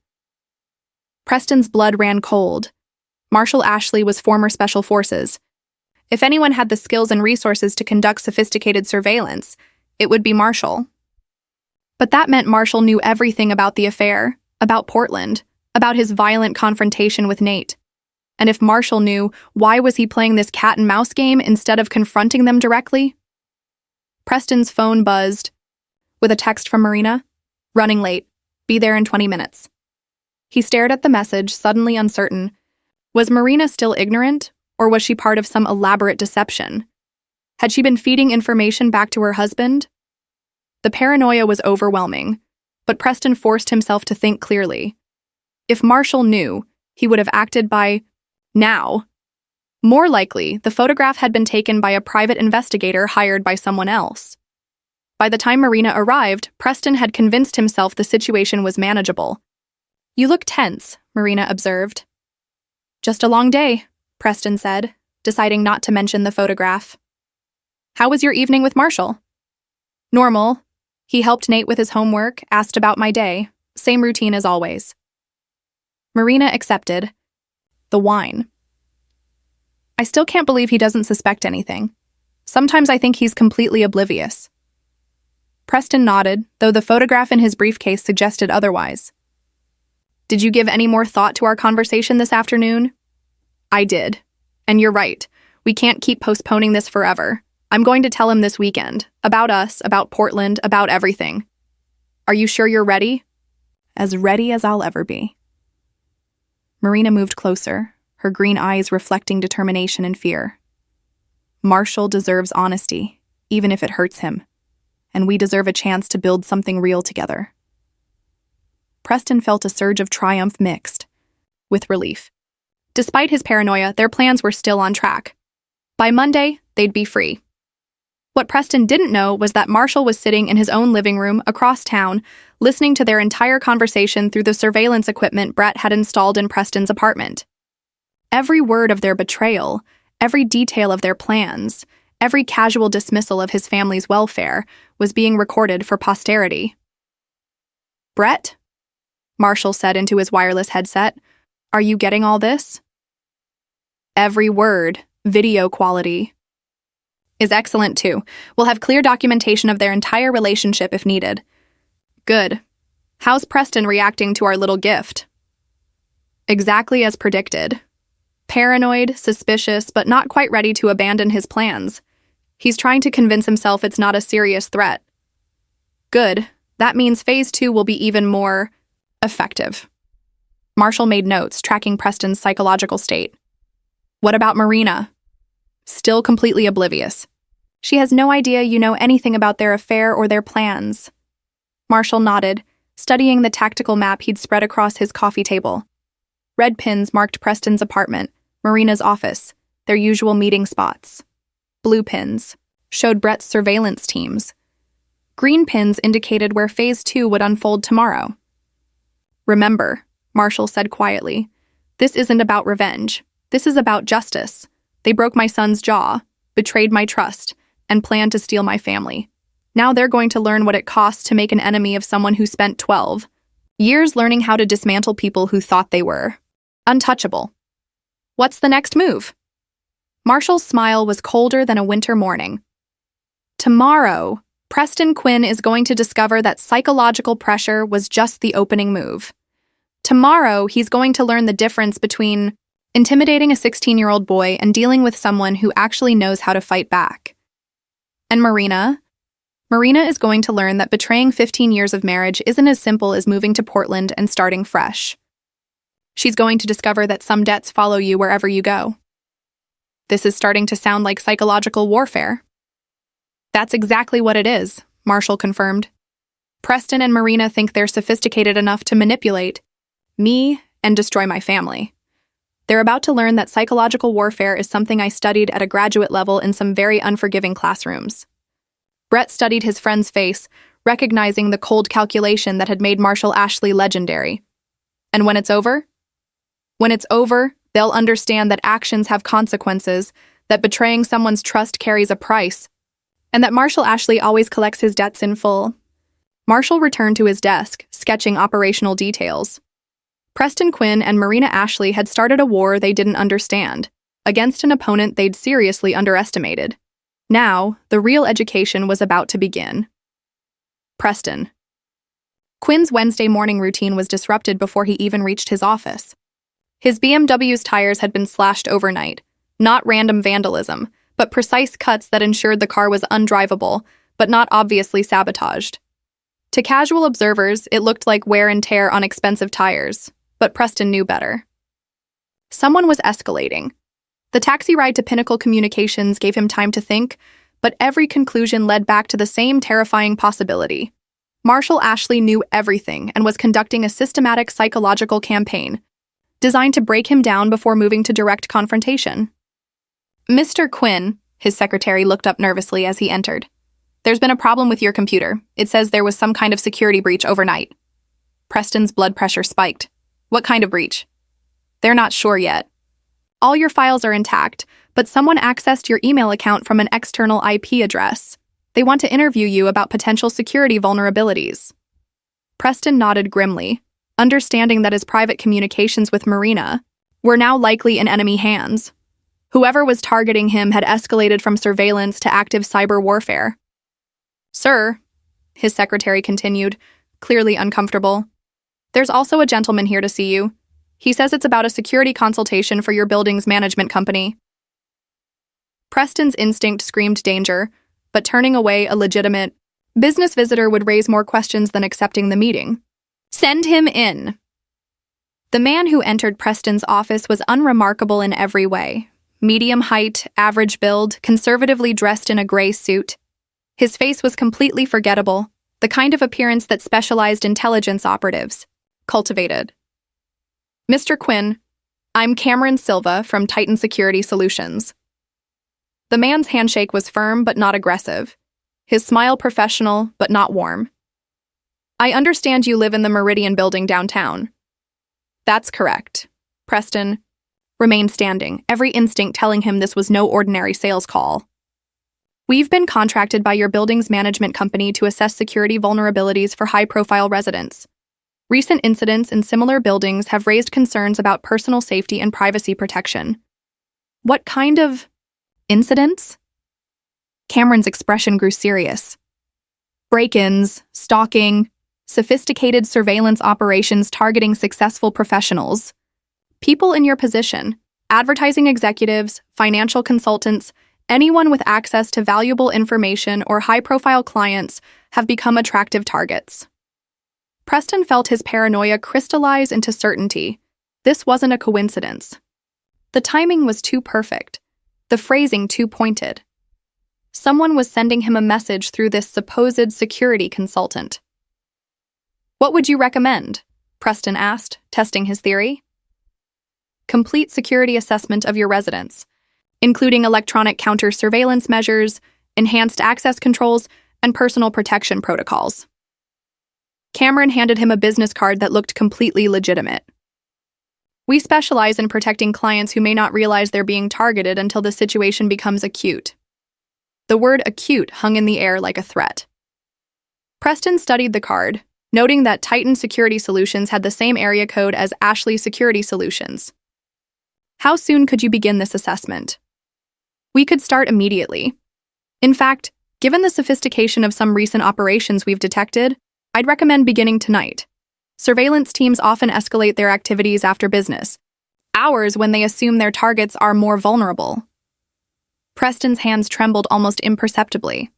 Preston's blood ran cold. Marshall Ashley was former Special Forces. If anyone had the skills and resources to conduct sophisticated surveillance, it would be Marshall. But that meant Marshall knew everything about the affair, about Portland, about his violent confrontation with Nate. And if Marshall knew, why was he playing this cat-and-mouse game instead of confronting them directly? Preston's phone buzzed with a text from Marina. Running late. Be there in 20 minutes. He stared at the message, suddenly uncertain. Was Marina still ignorant? Or was she part of some elaborate deception? Had she been feeding information back to her husband? The paranoia was overwhelming, but Preston forced himself to think clearly. If Marshall knew, he would have acted by now. More likely, the photograph had been taken by a private investigator hired by someone else. By the time Marina arrived, Preston had convinced himself the situation was manageable. You look tense, Marina observed. Just a long day, Preston said, deciding not to mention the photograph. How was your evening with Marshall? Normal. He helped Nate with his homework, asked about my day. Same routine as always. Marina accepted. The wine. I still can't believe he doesn't suspect anything. Sometimes I think he's completely oblivious. Preston nodded, though the photograph in his briefcase suggested otherwise. Did you give any more thought to our conversation this afternoon? I did. And you're right. We can't keep postponing this forever. I'm going to tell him this weekend. About us, about Portland, about everything. Are you sure you're ready? As ready as I'll ever be. Marina moved closer, her green eyes reflecting determination and fear. Marshall deserves honesty, even if it hurts him, and we deserve a chance to build something real together. Preston felt a surge of triumph mixed with relief. Despite his paranoia, their plans were still on track. By Monday, they'd be free. What Preston didn't know was that Marshall was sitting in his own living room across town, listening to their entire conversation through the surveillance equipment Brett had installed in Preston's apartment. Every word of their betrayal, every detail of their plans, every casual dismissal of his family's welfare was being recorded for posterity. "Brett?" Marshall said into his wireless headset. "Are you getting all this?" "Every word, video quality." "Is excellent too. We'll have clear documentation of their entire relationship if needed." "Good. How's Preston reacting to our little gift?" "Exactly as predicted. Paranoid, suspicious, but not quite ready to abandon his plans. He's trying to convince himself it's not a serious threat." "Good. That means Phase 2 will be even more effective." Marshall made notes, tracking Preston's psychological state. "What about Marina?" "Still completely oblivious. She has no idea you know anything about their affair or their plans." Marshall nodded, studying the tactical map he'd spread across his coffee table. Red pins marked Preston's apartment, Marina's office, their usual meeting spots. Blue pins showed Brett's surveillance teams. Green pins indicated where Phase 2 would unfold tomorrow. "Remember," Marshall said quietly, "this isn't about revenge. This is about justice. They broke my son's jaw, betrayed my trust, and planned to steal my family. Now they're going to learn what it costs to make an enemy of someone who spent 12 years learning how to dismantle people who thought they were untouchable. What's the next move?" Marshall's smile was colder than a winter morning. "Tomorrow, Preston Quinn is going to discover that psychological pressure was just the opening move. Tomorrow, he's going to learn the difference between intimidating a 16-year-old boy and dealing with someone who actually knows how to fight back. And Marina is going to learn that betraying 15 years of marriage isn't as simple as moving to Portland and starting fresh. She's going to discover that some debts follow you wherever you go." "This is starting to sound like psychological warfare." "That's exactly what it is," Marshall confirmed. "Preston and Marina think they're sophisticated enough to manipulate me and destroy my family. They're about to learn that psychological warfare is something I studied at a graduate level in some very unforgiving classrooms." Brett studied his friend's face, recognizing the cold calculation that had made Marshall Ashley legendary. "And when it's over? When it's over, they'll understand that actions have consequences, that betraying someone's trust carries a price, and that Marshall Ashley always collects his debts in full." Marshall returned to his desk, sketching operational details. Preston Quinn and Marina Ashley had started a war they didn't understand, against an opponent they'd seriously underestimated. Now, the real education was about to begin. Preston. Quinn's Wednesday morning routine was disrupted before he even reached his office. His BMW's tires had been slashed overnight, not random vandalism, but precise cuts that ensured the car was undrivable, but not obviously sabotaged. To casual observers, it looked like wear and tear on expensive tires, but Preston knew better. Someone was escalating. The taxi ride to Pinnacle Communications gave him time to think, but every conclusion led back to the same terrifying possibility. Marshall Ashley knew everything and was conducting a systematic psychological campaign, designed to break him down before moving to direct confrontation. "Mr. Quinn," his secretary looked up nervously as he entered. "There's been a problem with your computer. It says there was some kind of security breach overnight." Preston's blood pressure spiked. "What kind of breach?" "They're not sure yet. All your files are intact, but someone accessed your email account from an external IP address. They want to interview you about potential security vulnerabilities." Preston nodded grimly, understanding that his private communications with Marina were now likely in enemy hands. Whoever was targeting him had escalated from surveillance to active cyber warfare. "Sir," his secretary continued, clearly uncomfortable, "there's also a gentleman here to see you. He says it's about a security consultation for your building's management company." Preston's instinct screamed danger, but turning away a legitimate business visitor would raise more questions than accepting the meeting. Send him in. The man who entered Preston's office was unremarkable in every way. Medium height, average build, conservatively dressed in a gray suit. His face was completely forgettable, the kind of appearance that specialized intelligence operatives cultivated. Mr. Quinn, I'm Cameron Silva from Titan Security Solutions. The man's handshake was firm but not aggressive, his smile professional but not warm. I understand you live in the Meridian building downtown. That's correct. Preston remained standing, every instinct telling him this was no ordinary sales call. We've been contracted by your building's management company to assess security vulnerabilities for high-profile residents. Recent incidents in similar buildings have raised concerns about personal safety and privacy protection. What kind of incidents? Cameron's expression grew serious. Break-ins, stalking, sophisticated surveillance operations targeting successful professionals. People in your position, advertising executives, financial consultants, anyone with access to valuable information or high-profile clients have become attractive targets. Preston felt his paranoia crystallize into certainty. This wasn't a coincidence. The timing was too perfect, the phrasing too pointed. Someone was sending him a message through this supposed security consultant. What would you recommend? Preston asked, testing his theory. Complete security assessment of your residence, including electronic counter-surveillance measures, enhanced access controls, and personal protection protocols. Cameron handed him a business card that looked completely legitimate. We specialize in protecting clients who may not realize they're being targeted until the situation becomes acute. The word acute hung in the air like a threat. Preston studied the card, noting that Titan Security Solutions had the same area code as Ashley Security Solutions. How soon could you begin this assessment? We could start immediately. In fact, given the sophistication of some recent operations we've detected, I'd recommend beginning tonight. Surveillance teams often escalate their activities after business, hours when they assume their targets are more vulnerable. Preston's hands trembled almost imperceptibly.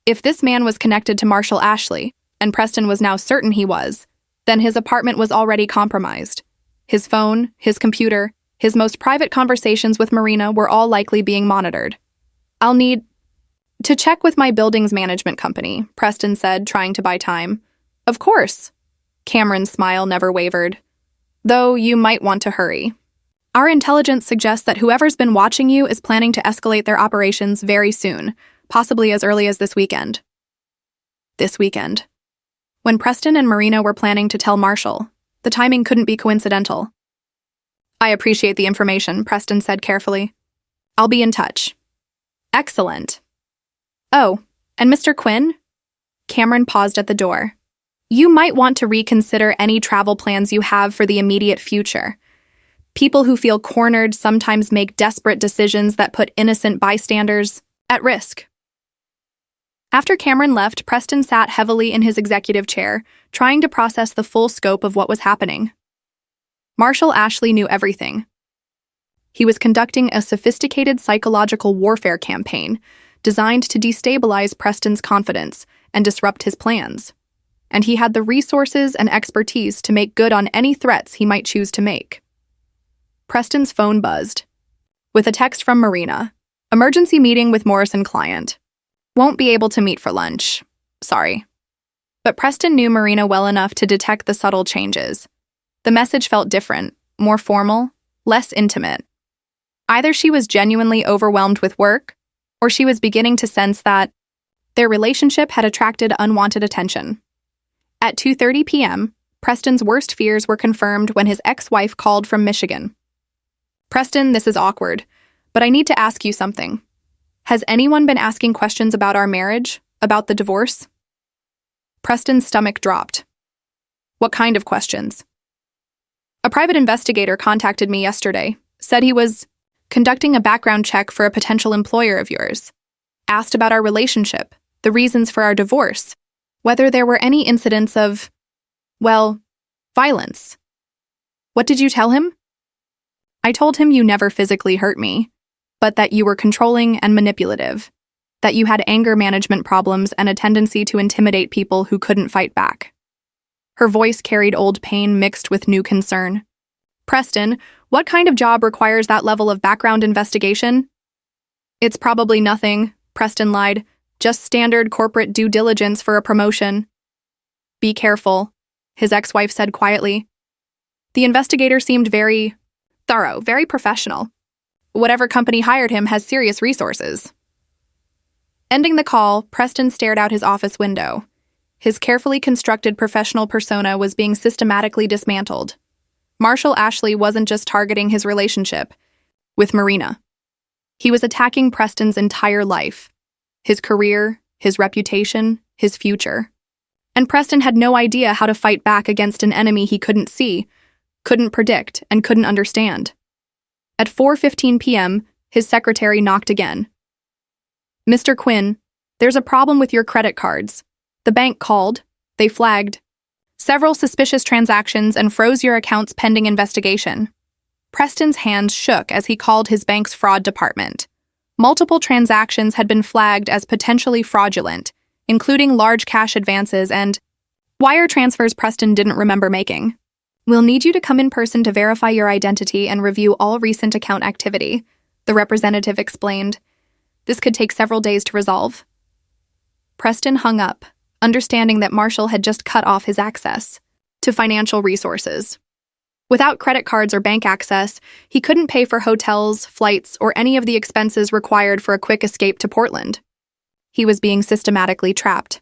If this man was connected to Marshall Ashley, and Preston was now certain he was, then his apartment was already compromised. His phone, his computer, his most private conversations with Marina were all likely being monitored. I'll need to check with my building's management company, Preston said, trying to buy time. Of course. Cameron's smile never wavered. Though you might want to hurry. Our intelligence suggests that whoever's been watching you is planning to escalate their operations very soon, possibly as early as this weekend. This weekend. When Preston and Marina were planning to tell Marshall, the timing couldn't be coincidental. I appreciate the information, Preston said carefully. I'll be in touch. Excellent. Oh, and Mr. Quinn? Cameron paused at the door. You might want to reconsider any travel plans you have for the immediate future. People who feel cornered sometimes make desperate decisions that put innocent bystanders at risk. After Cameron left, Preston sat heavily in his executive chair, trying to process the full scope of what was happening. Marshall Ashley knew everything. He was conducting a sophisticated psychological warfare campaign designed to destabilize Preston's confidence and disrupt his plans. And he had the resources and expertise to make good on any threats he might choose to make. Preston's phone buzzed. With a text from Marina. Emergency meeting with Morrison client. Won't be able to meet for lunch. Sorry. But Preston knew Marina well enough to detect the subtle changes. The message felt different, more formal, less intimate. Either she was genuinely overwhelmed with work, or she was beginning to sense that their relationship had attracted unwanted attention. At 2:30 p.m., Preston's worst fears were confirmed when his ex-wife called from Michigan. Preston, this is awkward, but I need to ask you something. Has anyone been asking questions about our marriage, about the divorce? Preston's stomach dropped. What kind of questions? A private investigator contacted me yesterday, said he was conducting a background check for a potential employer of yours. Asked about our relationship, the reasons for our divorce, whether there were any incidents of, well, violence. What did you tell him? I told him you never physically hurt me, but that you were controlling and manipulative, that you had anger management problems and a tendency to intimidate people who couldn't fight back. Her voice carried old pain mixed with new concern. Preston, what kind of job requires that level of background investigation? It's probably nothing, Preston lied. Just standard corporate due diligence for a promotion. Be careful, his ex-wife said quietly. The investigator seemed very thorough, very professional. Whatever company hired him has serious resources. Ending the call, Preston stared out his office window. His carefully constructed professional persona was being systematically dismantled. Marshall Ashley wasn't just targeting his relationship with Marina. He was attacking Preston's entire life, his career, his reputation, his future. And Preston had no idea how to fight back against an enemy he couldn't see, couldn't predict, and couldn't understand. At 4:15 p.m., his secretary knocked again. Mr. Quinn, there's a problem with your credit cards. The bank called. They flagged several suspicious transactions and froze your accounts pending investigation. Preston's hands shook as he called his bank's fraud department. Multiple transactions had been flagged as potentially fraudulent, including large cash advances and wire transfers Preston didn't remember making. We'll need you to come in person to verify your identity and review all recent account activity, the representative explained. This could take several days to resolve. Preston hung up, understanding that Marshall had just cut off his access to financial resources. Without credit cards or bank access, he couldn't pay for hotels, flights, or any of the expenses required for a quick escape to Portland. He was being systematically trapped.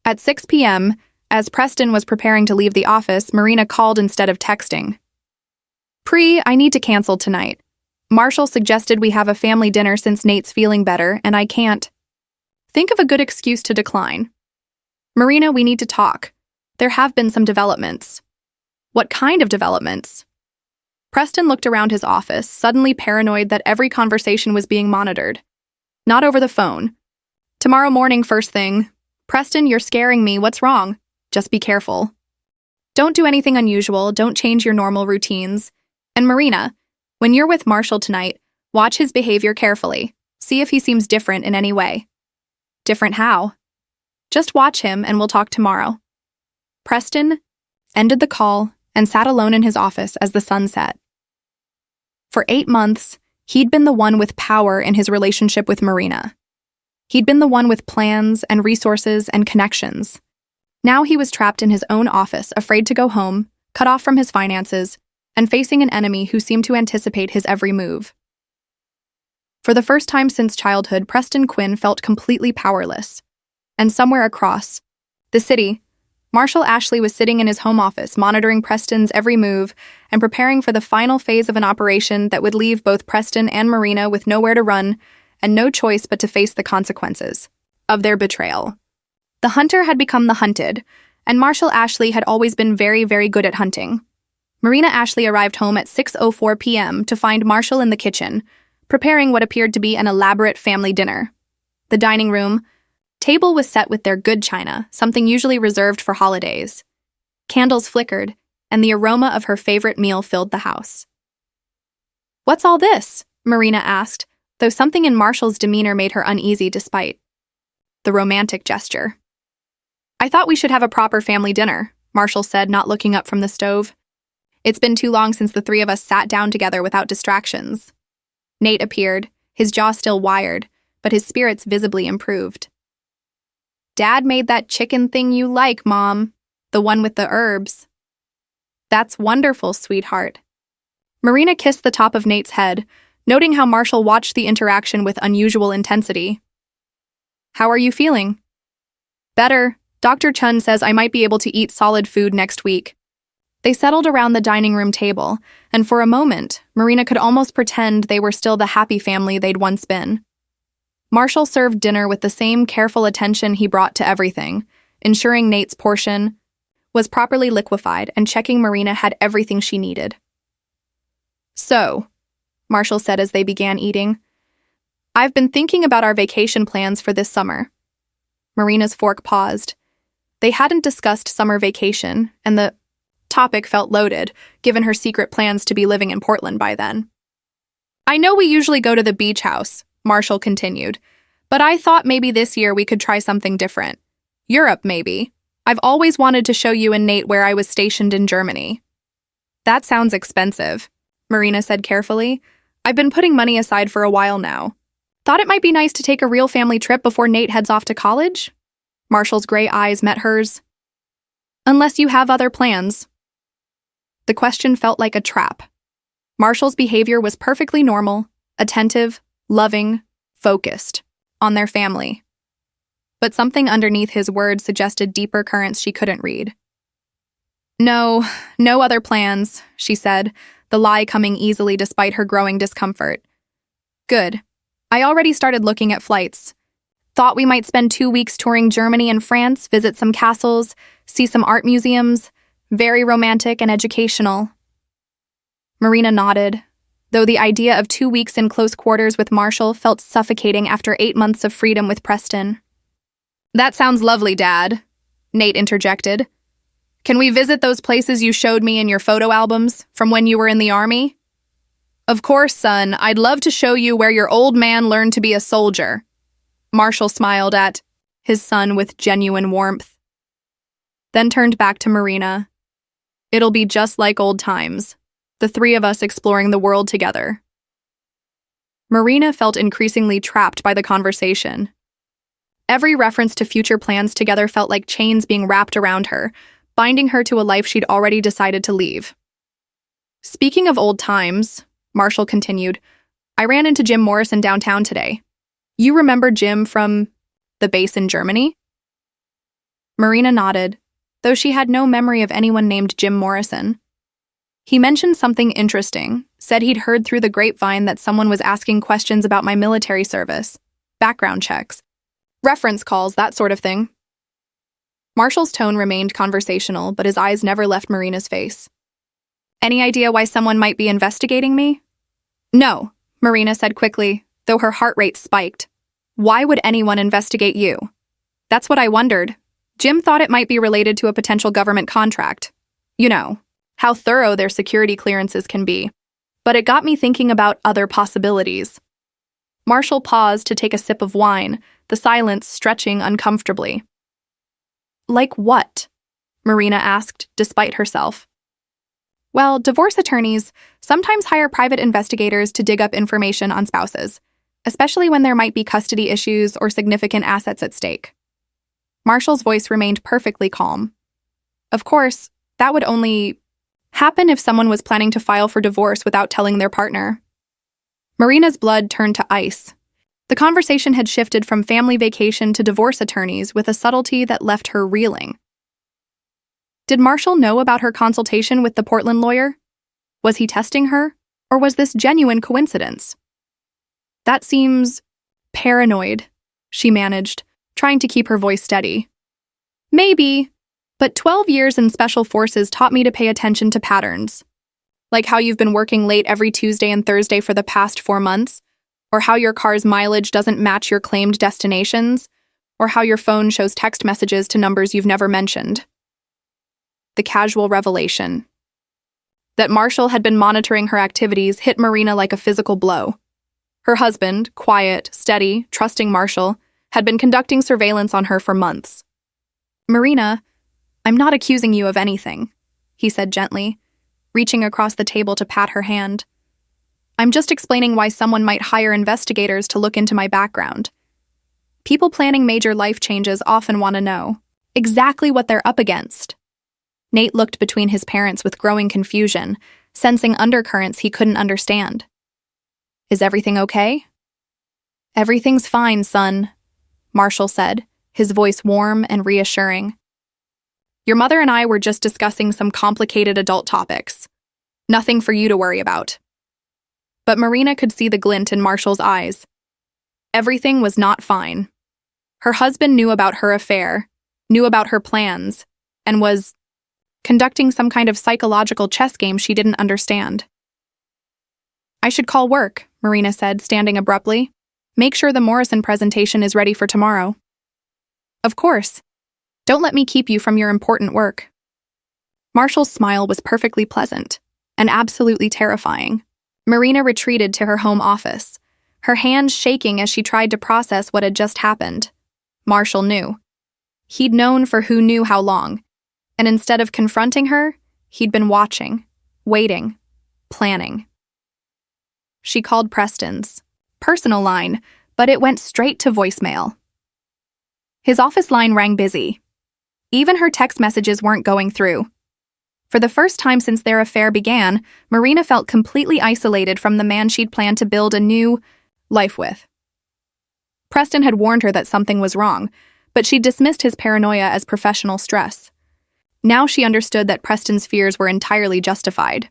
At 6 p.m., as Preston was preparing to leave the office, Marina called instead of texting. I need to cancel tonight. Marshall suggested we have a family dinner since Nate's feeling better, and I can't. Think of a good excuse to decline. Marina, we need to talk. There have been some developments. What kind of developments? Preston looked around his office, suddenly paranoid that every conversation was being monitored. Not over the phone. Tomorrow morning, first thing. Preston, you're scaring me. What's wrong? Just be careful. Don't do anything unusual. Don't change your normal routines. And Marina, when you're with Marshall tonight, watch his behavior carefully. See if he seems different in any way. Different how? Just watch him and we'll talk tomorrow. Preston ended the call and sat alone in his office as the sun set. For 8 months, he'd been the one with power in his relationship with Marina. He'd been the one with plans and resources and connections. Now he was trapped in his own office, afraid to go home, cut off from his finances, and facing an enemy who seemed to anticipate his every move. For the first time since childhood, Preston Quinn felt completely powerless. And somewhere across the city, Marshall Ashley was sitting in his home office, monitoring Preston's every move and preparing for the final phase of an operation that would leave both Preston and Marina with nowhere to run and no choice but to face the consequences of their betrayal. The hunter had become the hunted, and Marshall Ashley had always been very, very good at hunting. Marina Ashley arrived home at 6:04 p.m. to find Marshall in the kitchen, preparing what appeared to be an elaborate family dinner. The dining room table was set with their good china, something usually reserved for holidays. Candles flickered, and the aroma of her favorite meal filled the house. "What's all this?" Marina asked, though something in Marshall's demeanor made her uneasy despite the romantic gesture. "I thought we should have a proper family dinner," Marshall said, not looking up from the stove. "It's been too long since the three of us sat down together without distractions." Nate appeared, his jaw still wired, but his spirits visibly improved. "Dad made that chicken thing you like, Mom. The one with the herbs." "That's wonderful, sweetheart." Marina kissed the top of Nate's head, noting how Marshall watched the interaction with unusual intensity. "How are you feeling?" "Better. Dr. Chun says I might be able to eat solid food next week." They settled around the dining room table, and for a moment, Marina could almost pretend they were still the happy family they'd once been. Marshall served dinner with the same careful attention he brought to everything, ensuring Nate's portion was properly liquefied and checking Marina had everything she needed. "So," Marshall said as they began eating, "I've been thinking about our vacation plans for this summer." Marina's fork paused. They hadn't discussed summer vacation, and the topic felt loaded, given her secret plans to be living in Portland by then. I know we usually go to the beach house, Marshall continued, but I thought maybe this year we could try something different. Europe, maybe. I've always wanted to show you and Nate where I was stationed in Germany. That sounds expensive, Marina said carefully. I've been putting money aside for a while now. Thought it might be nice to take a real family trip before Nate heads off to college? Marshall's gray eyes met hers. Unless you have other plans. The question felt like a trap. Marshall's behavior was perfectly normal, attentive, loving, focused on their family. But something underneath his words suggested deeper currents she couldn't read. No other plans, she said, the lie coming easily despite her growing discomfort. Good. I already started looking at flights. Thought we might spend 2 weeks touring Germany and France, visit some castles, see some art museums. Very romantic and educational. Marina nodded, though the idea of 2 weeks in close quarters with Marshall felt suffocating after 8 months of freedom with Preston. That sounds lovely, Dad, Nate interjected. Can we visit those places you showed me in your photo albums from when you were in the army? Of course, son, I'd love to show you where your old man learned to be a soldier. Marshall smiled at his son with genuine warmth, then turned back to Marina. It'll be just like old times, the three of us exploring the world together. Marina felt increasingly trapped by the conversation. Every reference to future plans together felt like chains being wrapped around her, binding her to a life she'd already decided to leave. Speaking of old times, Marshall continued, I ran into Jim Morrison downtown today. You remember Jim from the base in Germany? Marina nodded, though she had no memory of anyone named Jim Morrison. He mentioned something interesting, said he'd heard through the grapevine that someone was asking questions about my military service, background checks, reference calls, that sort of thing. Marshall's tone remained conversational, but his eyes never left Marina's face. Any idea why someone might be investigating me? No, Marina said quickly, though her heart rate spiked. Why would anyone investigate you? That's what I wondered. Jim thought it might be related to a potential government contract. You know, how thorough their security clearances can be. But it got me thinking about other possibilities. Marshall paused to take a sip of wine, the silence stretching uncomfortably. Like what? Marina asked, despite herself. Well, divorce attorneys sometimes hire private investigators to dig up information on spouses, especially when there might be custody issues or significant assets at stake. Marshall's voice remained perfectly calm. Of course, that would only happen if someone was planning to file for divorce without telling their partner. Marina's blood turned to ice. The conversation had shifted from family vacation to divorce attorneys with a subtlety that left her reeling. Did Marshall know about her consultation with the Portland lawyer? Was he testing her, or was this genuine coincidence? That seems paranoid, she managed, trying to keep her voice steady. Maybe, but 12 years in special forces taught me to pay attention to patterns. Like how you've been working late every Tuesday and Thursday for the past 4 months, or how your car's mileage doesn't match your claimed destinations, or how your phone shows text messages to numbers you've never mentioned. The casual revelation that Marshall had been monitoring her activities hit Marina like a physical blow. Her husband, quiet, steady, trusting Marshall, had been conducting surveillance on her for months. Marina, I'm not accusing you of anything, he said gently, reaching across the table to pat her hand. I'm just explaining why someone might hire investigators to look into my background. People planning major life changes often want to know exactly what they're up against. Nate looked between his parents with growing confusion, sensing undercurrents he couldn't understand. Is everything okay? Everything's fine, son, Marshall said, his voice warm and reassuring. Your mother and I were just discussing some complicated adult topics. Nothing for you to worry about. But Marina could see the glint in Marshall's eyes. Everything was not fine. Her husband knew about her affair, knew about her plans, and was conducting some kind of psychological chess game she didn't understand. I should call work, Marina said, standing abruptly. Make sure the Morrison presentation is ready for tomorrow. Of course. Don't let me keep you from your important work. Marshall's smile was perfectly pleasant and absolutely terrifying. Marina retreated to her home office, her hands shaking as she tried to process what had just happened. Marshall knew. He'd known for who knew how long, and instead of confronting her, he'd been watching, waiting, planning. She called Preston's personal line, but it went straight to voicemail. His office line rang busy. Even her text messages weren't going through. For the first time since their affair began, Marina felt completely isolated from the man she'd planned to build a new life with. Preston had warned her that something was wrong, but she dismissed his paranoia as professional stress. Now she understood that Preston's fears were entirely justified.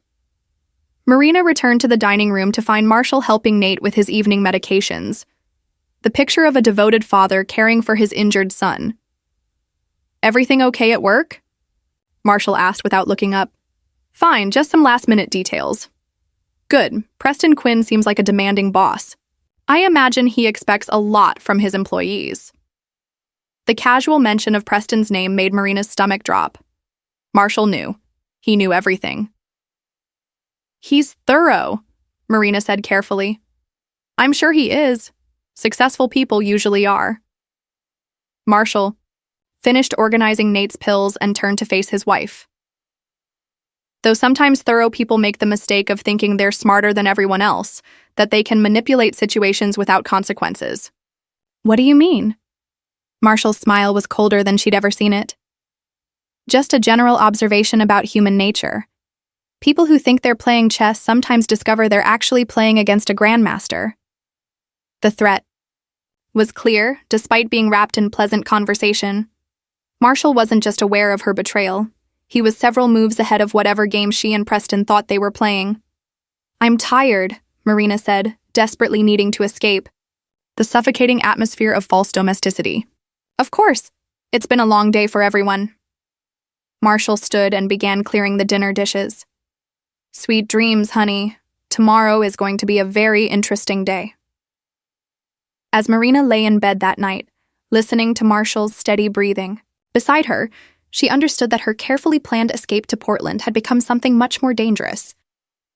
Marina returned to the dining room to find Marshall helping Nate with his evening medications. The picture of a devoted father caring for his injured son. "Everything okay at work?" Marshall asked without looking up. "Fine, just some last-minute details." "Good. Preston Quinn seems like a demanding boss. I imagine he expects a lot from his employees." The casual mention of Preston's name made Marina's stomach drop. Marshall knew. He knew everything. "He's thorough," Marina said carefully. "I'm sure he is. Successful people usually are." Marshall finished organizing Nate's pills and turned to face his wife. "Though sometimes thorough people make the mistake of thinking they're smarter than everyone else, that they can manipulate situations without consequences." "What do you mean?" Marshall's smile was colder than she'd ever seen it. "Just a general observation about human nature. People who think they're playing chess sometimes discover they're actually playing against a grandmaster." The threat was clear, despite being wrapped in pleasant conversation. Marshall wasn't just aware of her betrayal. He was several moves ahead of whatever game she and Preston thought they were playing. "I'm tired," Marina said, desperately needing to escape the suffocating atmosphere of false domesticity. "Of course. It's been a long day for everyone." Marshall stood and began clearing the dinner dishes. "Sweet dreams, honey. Tomorrow is going to be a very interesting day." As Marina lay in bed that night, listening to Marshall's steady breathing, beside her, she understood that her carefully planned escape to Portland had become something much more dangerous.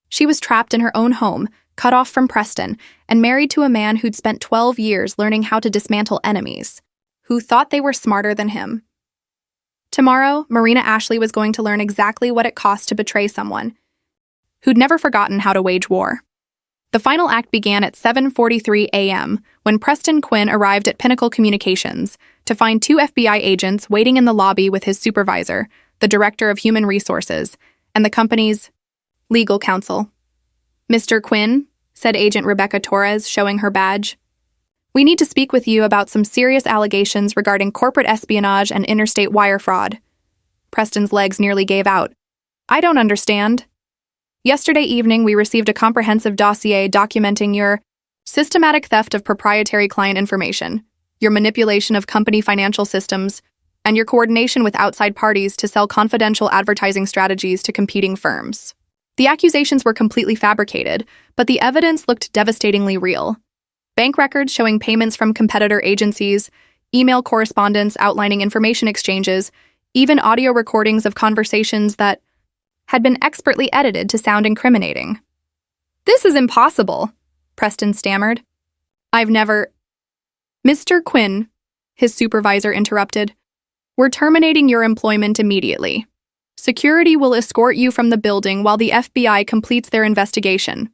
She was trapped in her own home, cut off from Preston, and married to a man who'd spent 12 years learning how to dismantle enemies, who thought they were smarter than him. Tomorrow, Marina Ashley was going to learn exactly what it cost to betray someone who'd never forgotten how to wage war. The final act began at 7:43 a.m. when Preston Quinn arrived at Pinnacle Communications to find 2 FBI agents waiting in the lobby with his supervisor, the Director of Human Resources, and the company's legal counsel. "Mr. Quinn," said Agent Rebecca Torres, showing her badge, "we need to speak with you about some serious allegations regarding corporate espionage and interstate wire fraud." Preston's legs nearly gave out. "I don't understand." "Yesterday evening, we received a comprehensive dossier documenting your systematic theft of proprietary client information, your manipulation of company financial systems, and your coordination with outside parties to sell confidential advertising strategies to competing firms. The accusations were completely fabricated, but the evidence looked devastatingly real. Bank records showing payments from competitor agencies, email correspondence outlining information exchanges, even audio recordings of conversations that had been expertly edited to sound incriminating." "This is impossible," Preston stammered. "I've never—" "Mr. Quinn," his supervisor interrupted, "we're terminating your employment immediately. Security will escort you from the building while the FBI completes their investigation."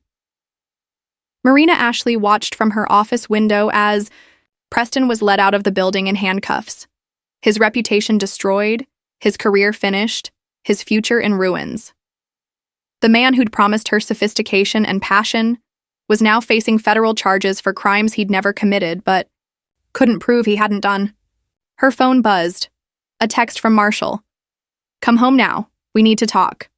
Marina Ashley watched from her office window as Preston was led out of the building in handcuffs. His reputation destroyed, his career finished, his future in ruins. The man who'd promised her sophistication and passion was now facing federal charges for crimes he'd never committed but couldn't prove he hadn't done. Her phone buzzed. A text from Marshall. "Come home now. We need to talk."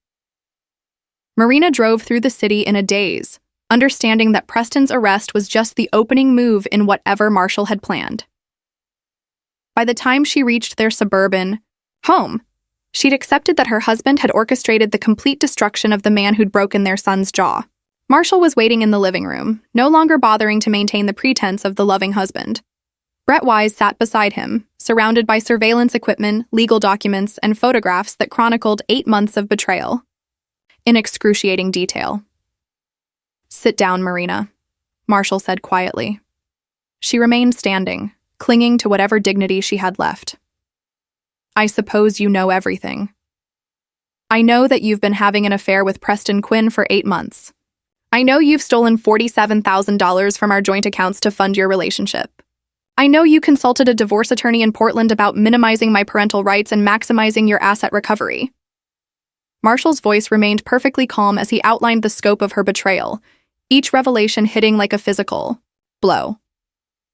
Marina drove through the city in a daze, understanding that Preston's arrest was just the opening move in whatever Marshall had planned. By the time she reached their suburban home, she'd accepted that her husband had orchestrated the complete destruction of the man who'd broken their son's jaw. Marshall was waiting in the living room, no longer bothering to maintain the pretense of the loving husband. Brett Wise sat beside him, surrounded by surveillance equipment, legal documents, and photographs that chronicled 8 months of betrayal in excruciating detail. Sit down, Marina, Marshall said quietly. She remained standing, clinging to whatever dignity she had left. I suppose you know everything. I know that you've been having an affair with Preston Quinn for 8 months. I know you've stolen $47,000 from our joint accounts to fund your relationship. I know you consulted a divorce attorney in Portland about minimizing my parental rights and maximizing your asset recovery. Marshall's voice remained perfectly calm as he outlined the scope of her betrayal, each revelation hitting like a physical blow.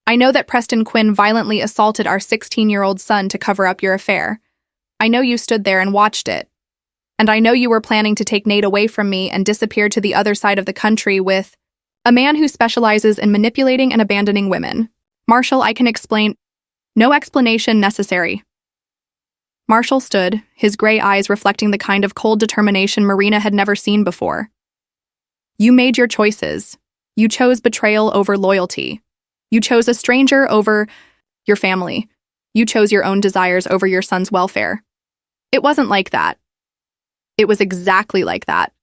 I know that Preston Quinn violently assaulted our 16-year-old son to cover up your affair. I know you stood there and watched it. And I know you were planning to take Nate away from me and disappear to the other side of the country with a man who specializes in manipulating and abandoning women. Marshall, I can explain. No explanation necessary. Marshall stood, his gray eyes reflecting the kind of cold determination Marina had never seen before. You made your choices. You chose betrayal over loyalty. You chose a stranger over your family. You chose your own desires over your son's welfare. It wasn't like that. It was exactly like that.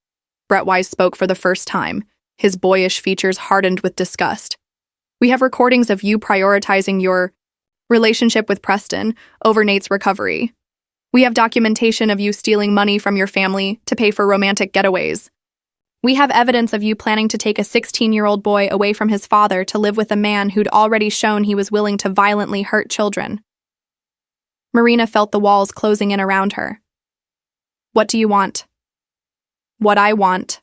Brett Wise spoke for the first time, his boyish features hardened with disgust. We have recordings of you prioritizing your relationship with Preston over Nate's recovery. We have documentation of you stealing money from your family to pay for romantic getaways. We have evidence of you planning to take a 16-year-old boy away from his father to live with a man who'd already shown he was willing to violently hurt children. Marina felt the walls closing in around her. What do you want? What I want,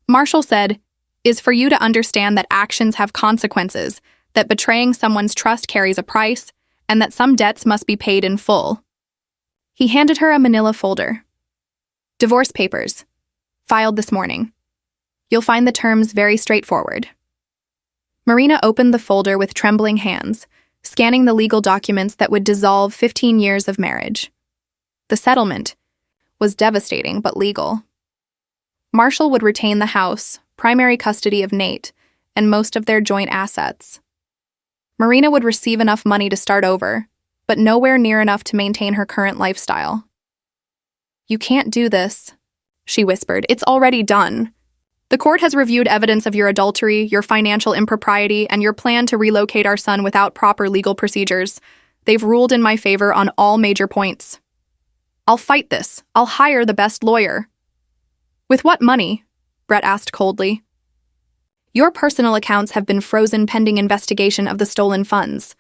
Marshall said, is for you to understand that actions have consequences, that betraying someone's trust carries a price, and that some debts must be paid in full. He handed her a manila folder. Divorce papers. Filed this morning. You'll find the terms very straightforward. Marina opened the folder with trembling hands, scanning the legal documents that would dissolve 15 years of marriage. The settlement was devastating but legal. Marshall would retain the house, primary custody of Nate, and most of their joint assets. Marina would receive enough money to start over, but nowhere near enough to maintain her current lifestyle. You can't do this, she whispered. It's already done. The court has reviewed evidence of your adultery, your financial impropriety, and your plan to relocate our son without proper legal procedures. They've ruled in my favor on all major points. I'll fight this. I'll hire the best lawyer. With what money? Brett asked coldly. Your personal accounts have been frozen pending investigation of the stolen funds.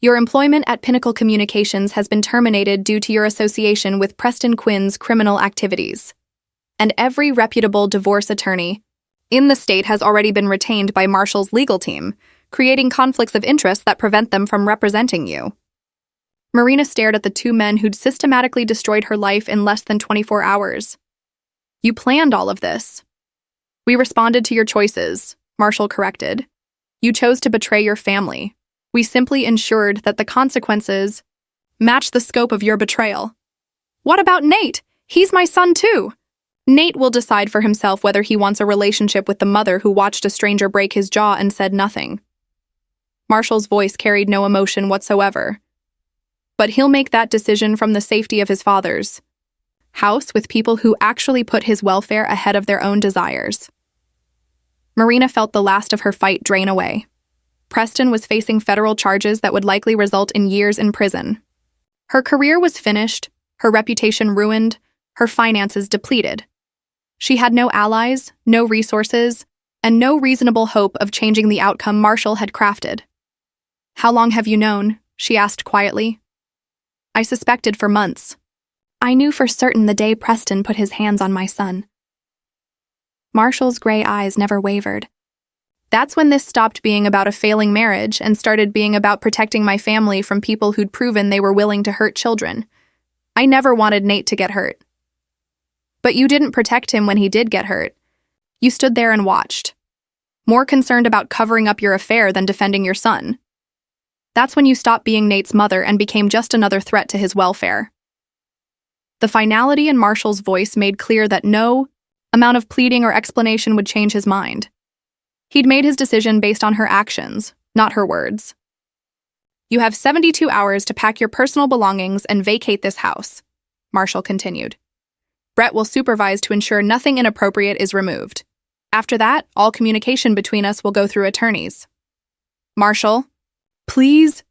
Your employment at Pinnacle Communications has been terminated due to your association with Preston Quinn's criminal activities. And every reputable divorce attorney in the state has already been retained by Marshall's legal team, creating conflicts of interest that prevent them from representing you. Marina stared at the two men who'd systematically destroyed her life in less than 24 hours. You planned all of this. We responded to your choices, Marshall corrected. You chose to betray your family. We simply ensured that the consequences matched the scope of your betrayal. What about Nate? He's my son too. Nate will decide for himself whether he wants a relationship with the mother who watched a stranger break his jaw and said nothing. Marshall's voice carried no emotion whatsoever. But he'll make that decision from the safety of his father's house with people who actually put his welfare ahead of their own desires. Marina felt the last of her fight drain away. Preston was facing federal charges that would likely result in years in prison. Her career was finished, her reputation ruined, her finances depleted. She had no allies, no resources, and no reasonable hope of changing the outcome Marshall had crafted. How long have you known? She asked quietly. I suspected for months. I knew for certain the day Preston put his hands on my son. Marshall's gray eyes never wavered. That's when this stopped being about a failing marriage and started being about protecting my family from people who'd proven they were willing to hurt children. I never wanted Nate to get hurt. But you didn't protect him when he did get hurt. You stood there and watched, more concerned about covering up your affair than defending your son. That's when you stopped being Nate's mother and became just another threat to his welfare. The finality in Marshall's voice made clear that no amount of pleading or explanation would change his mind. He'd made his decision based on her actions, not her words. You have 72 hours to pack your personal belongings and vacate this house, Marshall continued. Brett will supervise to ensure nothing inappropriate is removed. After that, all communication between us will go through attorneys. Marshall, please,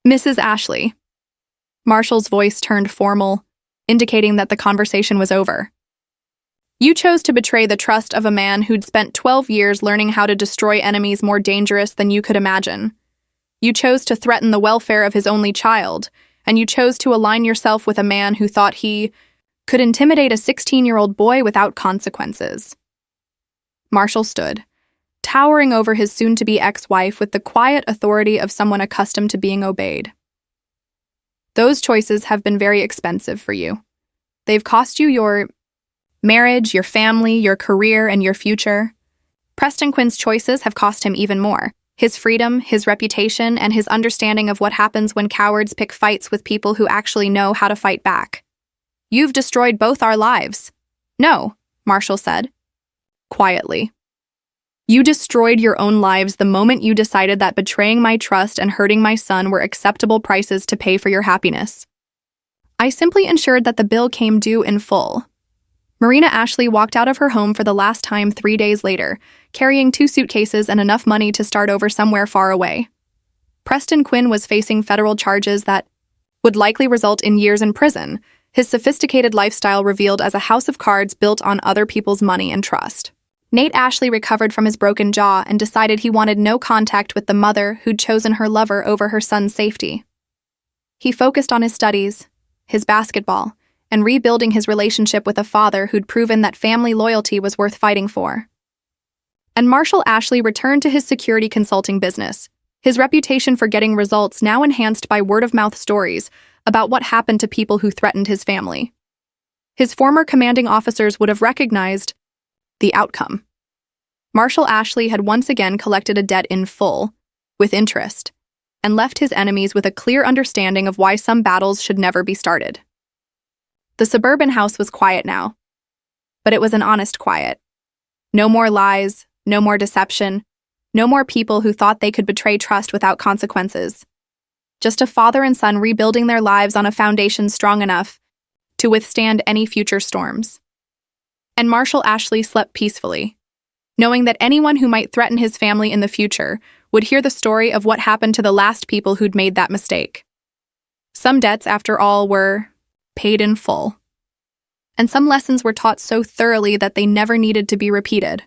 Mrs. Ashley. Marshall's voice turned formal, indicating that the conversation was over. You chose to betray the trust of a man who'd spent 12 years learning how to destroy enemies more dangerous than you could imagine. You chose to threaten the welfare of his only child, and you chose to align yourself with a man who thought he could intimidate a 16-year-old boy without consequences. Marshall stood, towering over his soon-to-be ex-wife with the quiet authority of someone accustomed to being obeyed. Those choices have been very expensive for you. They've cost you your marriage, your family, your career, and your future. Preston Quinn's choices have cost him even more. His freedom, his reputation, and his understanding of what happens when cowards pick fights with people who actually know how to fight back. You've destroyed both our lives. No, Marshall said, quietly. You destroyed your own lives the moment you decided that betraying my trust and hurting my son were acceptable prices to pay for your happiness. I simply ensured that the bill came due in full. Marina Ashley walked out of her home for the last time 3 days later, carrying 2 suitcases and enough money to start over somewhere far away. Preston Quinn was facing federal charges that would likely result in years in prison, his sophisticated lifestyle revealed as a house of cards built on other people's money and trust. Nate Ashley recovered from his broken jaw and decided he wanted no contact with the mother who'd chosen her lover over her son's safety. He focused on his studies, his basketball, and rebuilding his relationship with a father who'd proven that family loyalty was worth fighting for. And Marshall Ashley returned to his security consulting business, his reputation for getting results now enhanced by word-of-mouth stories about what happened to people who threatened his family. His former commanding officers would have recognized the outcome. Marshall Ashley had once again collected a debt in full, with interest, and left his enemies with a clear understanding of why some battles should never be started. The suburban house was quiet now, but it was an honest quiet. No more lies, no more deception, no more people who thought they could betray trust without consequences. Just a father and son rebuilding their lives on a foundation strong enough to withstand any future storms. And Marshall Ashley slept peacefully, knowing that anyone who might threaten his family in the future would hear the story of what happened to the last people who'd made that mistake. Some debts, after all, were paid in full. And some lessons were taught so thoroughly that they never needed to be repeated.